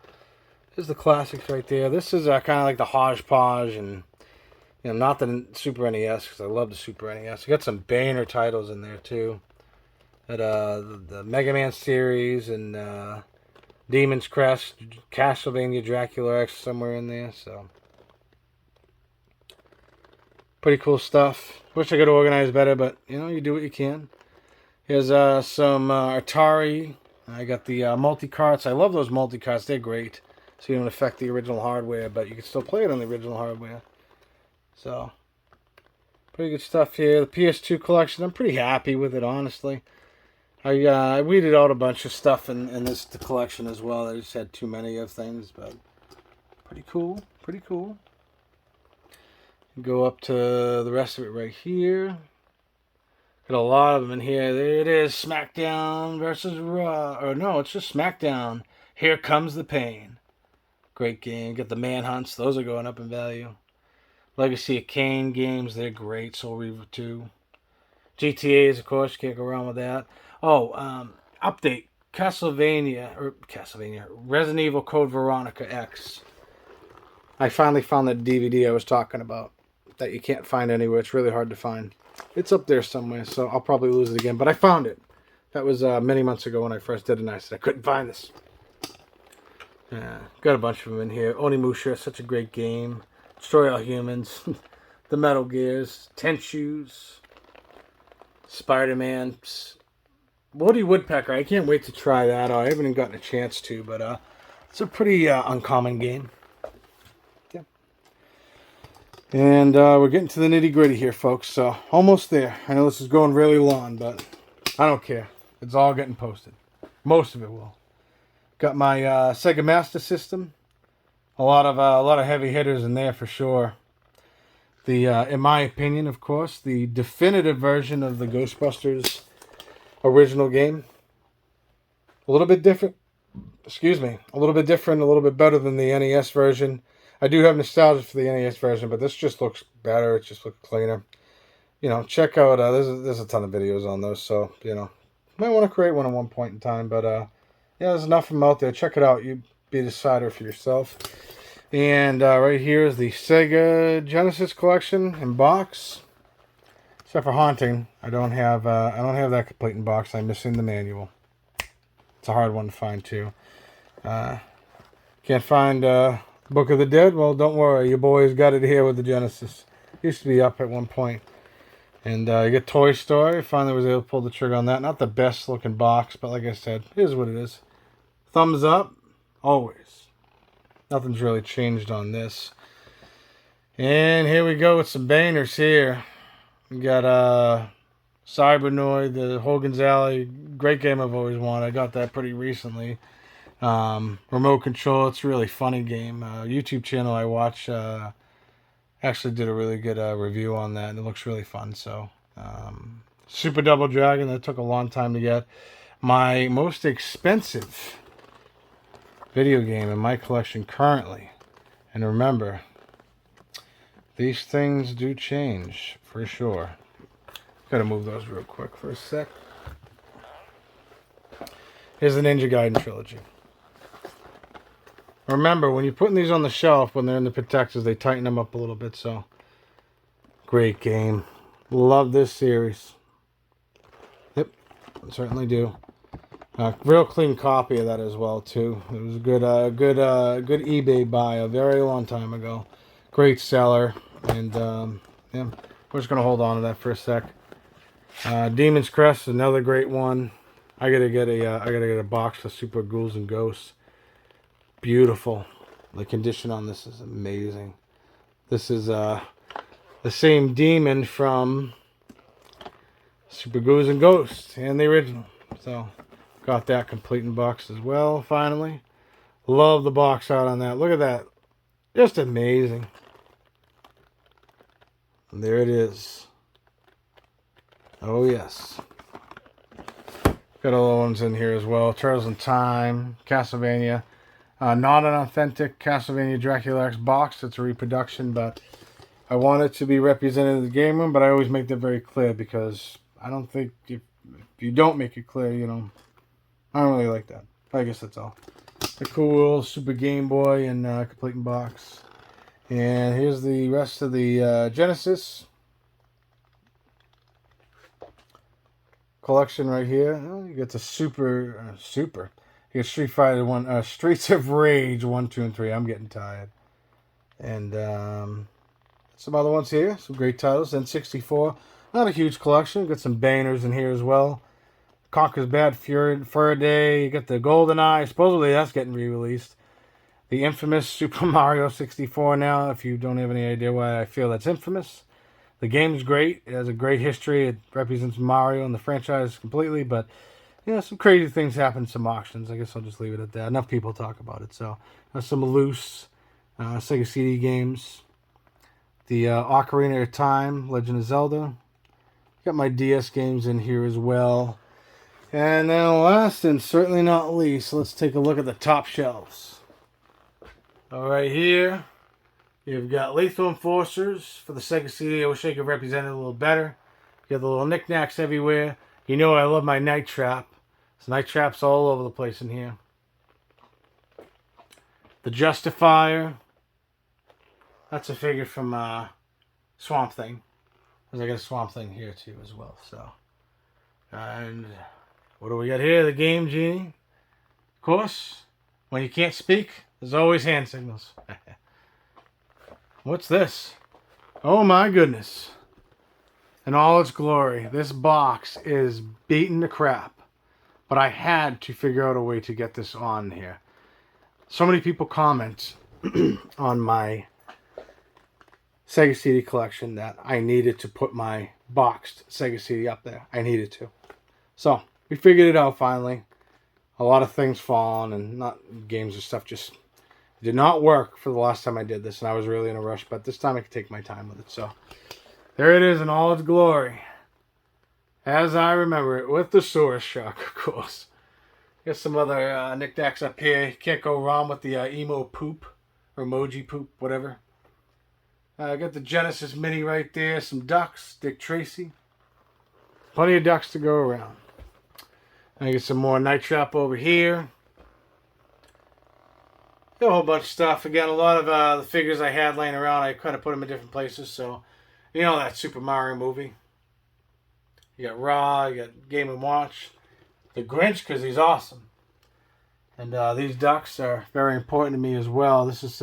there's the classics right there. This is kind of like the hodgepodge, and not the Super NES, because I love the Super NES. You got some banger titles in there too. That the Mega Man series and Demon's Crest, Castlevania, Dracula X somewhere in there. So pretty cool stuff. Wish I could organize better, but you do what you can. Here's some Atari. I got the multi-carts. I love those multi-carts. They're great. So you don't affect the original hardware, but you can still play it on the original hardware. So, pretty good stuff here. The PS2 collection, I'm pretty happy with it, honestly. I weeded out a bunch of stuff in the collection as well. I just had too many of things, but pretty cool. Pretty cool. Go up to the rest of it right here. Got a lot of them in here. There it is. SmackDown versus Raw. Or no, it's just SmackDown. Here Comes the Pain. Great game. Got the Manhunts. Those are going up in value. Legacy of Kain games. They're great. Soul Reaver 2. GTAs, of course. Can't go wrong with that. Oh, update. Castlevania. Resident Evil Code Veronica X. I finally found that DVD I was talking about. That you can't find anywhere. It's really hard to find. It's up there somewhere, so I'll probably lose it again. But I found it. That was many months ago when I first did it, and I said I couldn't find this. Got a bunch of them in here. Onimusha, such a great game. Destroy All Humans. The Metal Gears. Tenshus. Spider-Man. Woody Woodpecker. I can't wait to try that. I haven't even gotten a chance to, but it's a pretty uncommon game. Yeah. And we're getting to the nitty-gritty here, folks. So, almost there. I know this is going really long, but I don't care. It's all getting posted. Most of it will. Got my Sega Master System. A lot of heavy hitters in there for sure. The in my opinion, of course, the definitive version of the Ghostbusters original game. A little bit different. Excuse me. A little bit different. A little bit better than the NES version. I do have nostalgia for the NES version, but this just looks better. It just looks cleaner. Check out. There's a ton of videos on those, so might want to create one at one point in time. But yeah, there's enough of them out there. Check it out. You be a decider for yourself. And right here is the Sega Genesis collection in box. Except for Haunting, I don't have that complete in box. I'm missing the manual. It's a hard one to find too. Can't find Book of the Dead. Well, don't worry, your boys got it here with the Genesis. Used to be up at one point. And you get Toy Story. Finally was able to pull the trigger on that. Not the best looking box, but like I said, here's what it is. Thumbs up, always. Nothing's really changed on this. And here we go with some bangers here. We got Cybernoid, the Hogan's Alley. Great game I've always wanted. I got that pretty recently. Remote Control, it's a really funny game. YouTube channel I watch actually did a really good review on that, and it looks really fun. So, Super Double Dragon, that took a long time to get. My most expensive video game in my collection currently. And remember, these things do change for sure. Gotta move those real quick for a sec. Here's the Ninja Gaiden trilogy. Remember, when you're putting these on the shelf, when they're in the protectors, they tighten them up a little bit. So, great game. Love this series. Yep, certainly do. Real clean copy of that as well too. It was a good eBay buy a very long time ago. Great seller, and yeah, we're just gonna hold on to that for a sec. Demon's Crest, another great one. I gotta get a box of Super Ghouls and Ghosts. Beautiful. The condition on this is amazing. This is the same demon from Super Ghouls and Ghosts and the original. So. Got that complete in box as well, finally. Love the box art on that. Look at that. Just amazing. And there it is. Oh, yes. Got other ones in here as well. Turtles in Time, Castlevania. Not an authentic Castlevania Dracula X box. It's a reproduction, but I want it to be represented in the game room, but I always make that very clear because I don't think if you don't make it clear, I don't really like that. I guess that's all. The cool Super Game Boy and complete in box. And here's the rest of the Genesis collection right here. Oh, you get the Super. You get Street Fighter 1, Streets of Rage 1, 2, and 3. I'm getting tired. And some other ones here. Some great titles. N64. Not a huge collection. Got some bangers in here as well. Conker's Bad Fur Day. You got the GoldenEye. Supposedly that's getting re-released. The infamous Super Mario 64 now. If you don't have any idea why I feel that's infamous. The game's great. It has a great history. It represents Mario and the franchise completely. But, you know, some crazy things happen in some auctions. I guess I'll just leave it at that. Enough people talk about it. So, some loose Sega CD games. The Ocarina of Time, Legend of Zelda. Got my DS games in here as well. And then last and certainly not least, let's take a look at the top shelves. All right, here you've got Lethal Enforcers for the Sega CD. I wish I could represent it a little better. You got the little knickknacks everywhere. You know I love my Night Trap. There's Night Traps all over the place in here. The Justifier. That's a figure from Swamp Thing. Because I got a Swamp Thing here too as well. So, and what do we got here? The Game Genie. Of course, when you can't speak, there's always hand signals. What's this? Oh my goodness. In all its glory, this box is beaten to crap. But I had to figure out a way to get this on here. So many people comment on my Sega CD collection that I needed to put my boxed Sega CD up there. I needed to. So, we figured it out finally. A lot of things falling and not games and stuff just did not work for the last time I did this, and I was really in a rush, but this time I could take my time with it. So, there it is in all its glory. As I remember it, with the Saurus Shark, of course. Got some other knickknacks up here. Can't go wrong with the emo poop, or emoji poop, whatever. I got the Genesis Mini right there. Some ducks, Dick Tracy. Plenty of ducks to go around. I get some more Night Trap over here. Got a whole bunch of stuff. Again, a lot of the figures I had laying around, I kind of put them in different places. So, you know that Super Mario movie. You got Raw, you got Game & Watch. The Grinch, because he's awesome. And these ducks are very important to me as well. This is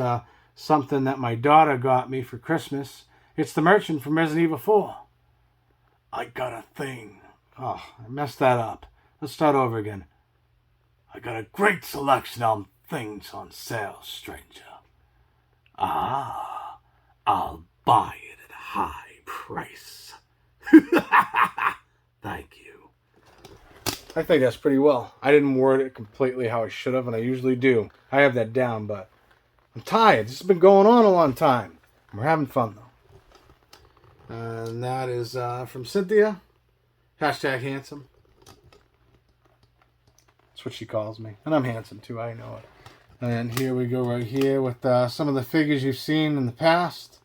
something that my daughter got me for Christmas. It's the merchant from Resident Evil 4. I got a thing. Oh, I messed that up. Let's start over again. I got a great selection of things on sale, stranger. Ah, I'll buy it at a high price. Thank you. I think that's pretty well. I didn't word it completely how I should have, and I usually do. I have that down, but I'm tired. This has been going on a long time. We're having fun, though. And that is from Cynthia. Hashtag handsome. That's what she calls me. And I'm handsome, too. I know it. And here we go right here with some of the figures you've seen in the past.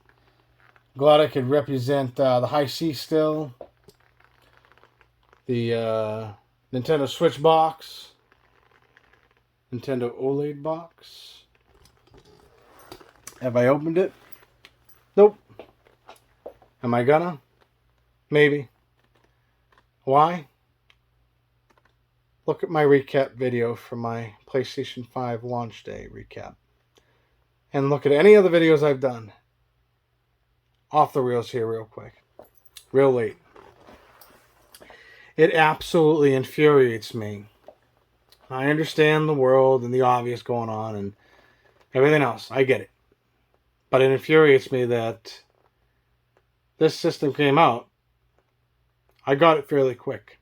Glad I could represent the High C still. The Nintendo Switch box. Nintendo OLED box. Have I opened it? Nope. Am I gonna? Maybe. Why? Look at my recap video from my PlayStation 5 launch day recap. And look at any other videos I've done. Off the rails here real quick. Real late. It absolutely infuriates me. I understand the world and the obvious going on and everything else. I get it. But it infuriates me that this system came out. I got it fairly quick.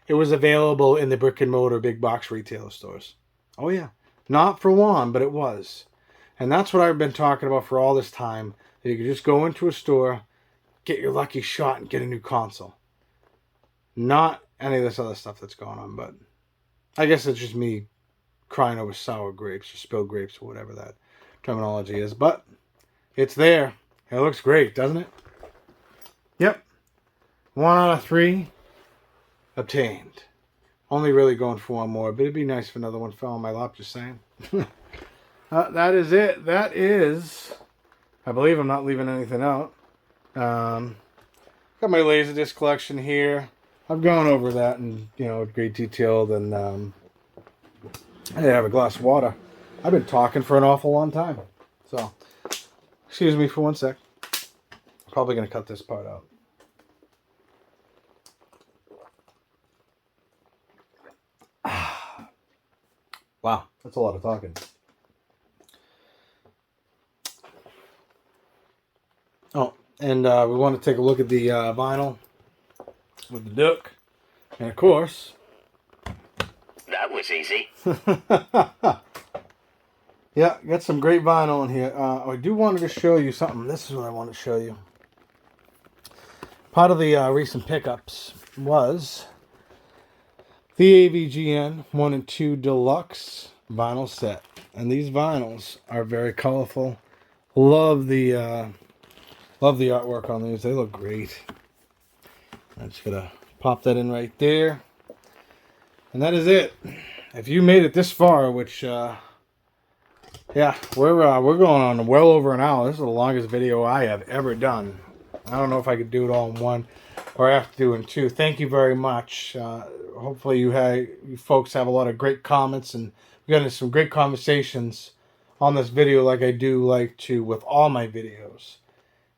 It was available in the brick and mortar big box retailer stores. Oh yeah. Not for long, but it was. And that's what I've been talking about for all this time. That you could just go into a store, get your lucky shot, and get a new console. Not any of this other stuff that's going on, but I guess it's just me crying over sour grapes or spilled grapes or whatever that terminology is. But it's there. It looks great, doesn't it? Yep. 1 out of 3 obtained. Only really going for one more, but it'd be nice if another one fell on my lap, just saying. That is it. That is, I believe I'm not leaving anything out. Got my Laserdisc collection here. I've gone over that in, great detail. And I have a glass of water. I've been talking for an awful long time. So, excuse me for one sec. Probably going to cut this part out. Wow, that's a lot of talking. Oh, and we want to take a look at the vinyl with the Duke. And of course... That was easy. Yeah, got some great vinyl in here. I do want to show you something. This is what I want to show you. Part of the recent pickups was the AVGN 1 and 2 Deluxe vinyl set. And these vinyls are very colorful. Love the artwork on these. They look great. I'm just going to pop that in right there. And that is it. If you made it this far, which, yeah, we're going on well over an hour. This is the longest video I have ever done. I don't know if I could do it all in one or I have to do it in two. Thank you very much. Hopefully you folks have a lot of great comments, and we got into some great conversations on this video, like I do like to with all my videos.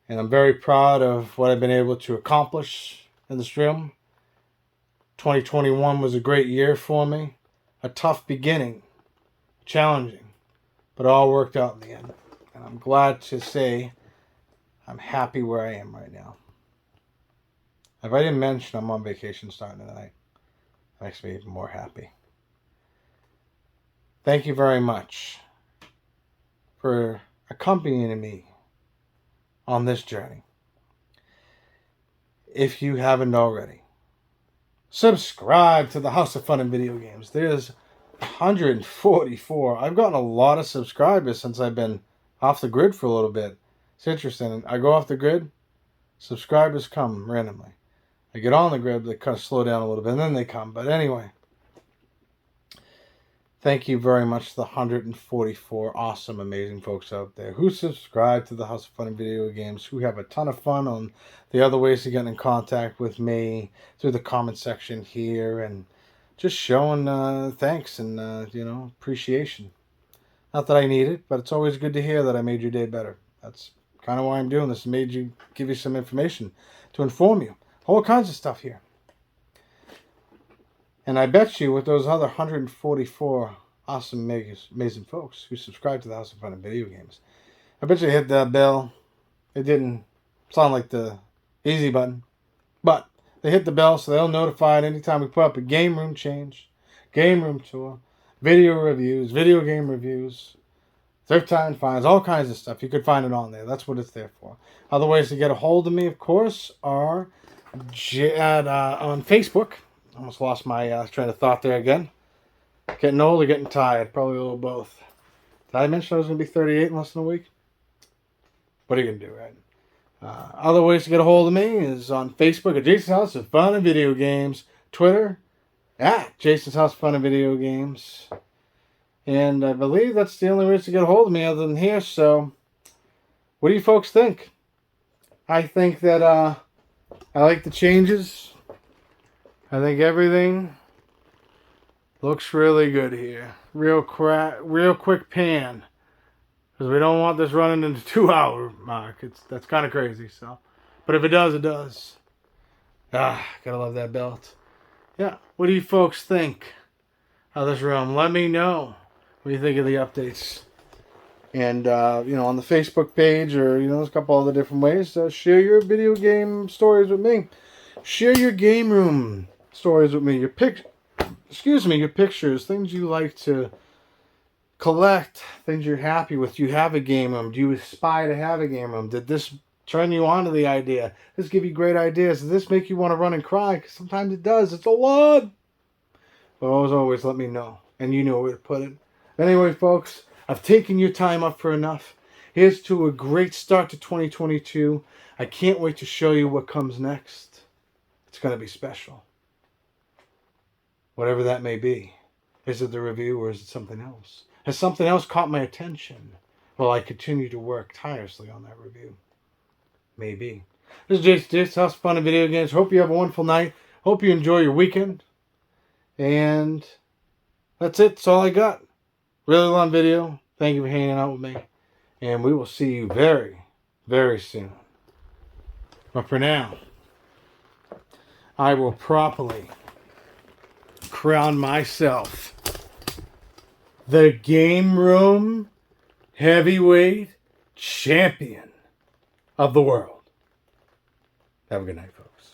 And I'm very proud of what I've been able to accomplish in this room. 2021 was a great year for me. A tough beginning, challenging, but it all worked out in the end. And I'm glad to say I'm happy where I am right now. If I didn't mention I'm on vacation starting tonight, that makes me even more happy. Thank you very much for accompanying me on this journey. If you haven't already, subscribe to the House of Fun and Video Games. There's 144. I've gotten a lot of subscribers since I've been off the grid for a little bit. It's interesting. I go off the grid, subscribers come randomly. I get on the grid, they kind of slow down a little bit, and then they come. But anyway, thank you very much to the 144 awesome, amazing folks out there who subscribe to the House of Fun and Video Games, who have a ton of fun on the other ways to get in contact with me through the comment section here, and just showing thanks and, appreciation. Not that I need it, but it's always good to hear that I made your day better. That's kind of why I'm doing this. Give you some information to inform you. All kinds of stuff here. And I bet you with those other 144 awesome, amazing folks who subscribe to the House of Fun and Video Games, I bet you hit that bell. It didn't sound like the easy button, but they hit the bell so they'll notify anytime we put up a game room change, game room tour, video reviews, video game reviews, thrift time finds, all kinds of stuff. You could find it on there. That's what it's there for. Other ways to get a hold of me, of course, are on Facebook. Almost lost my train of thought there again. Getting old or getting tired. Probably a little both. Did I mention I was going to be 38 in less than a week? What are you going to do, right? Other ways to get a hold of me is on Facebook at Jason's House of Fun and Video Games. Twitter at Jason's House of Fun and Video Games. And I believe that's the only ways to get a hold of me other than here. So, what do you folks think? I think that I like the changes. I think everything looks really good here. Real quick pan. Because we don't want this running into 2-hour mark. That's kind of crazy. So, but if it does, it does. Gotta love that belt. Yeah, what do you folks think of this room? Let me know what you think of the updates. And, on the Facebook page or, there's a couple other different ways. Share your video game stories with me. Share your game room stories with me. Your pictures, things you like to collect, things you're happy with. Do you have a game room? Do you aspire to have a game room? Did this turn you on to the idea? Does this give you great ideas? Does this make you want to run and cry? Because sometimes it does. It's a lot. But always let me know. And you know where to put it. Anyway, folks, I've taken your time up for enough. Here's to a great start to 2022. I can't wait to show you what comes next. It's going to be special. Whatever that may be. Is it the review or is it something else? Has something else caught my attention while I continue to work tirelessly on that review? Maybe. This is just us fun and video games. Hope you have a wonderful night. Hope you enjoy your weekend. And that's it. That's all I got. Really long video. Thank you for hanging out with me. And we will see you very, very soon. But for now, I will properly crown myself the Game Room Heavyweight Champion of the world. Have a good night, folks.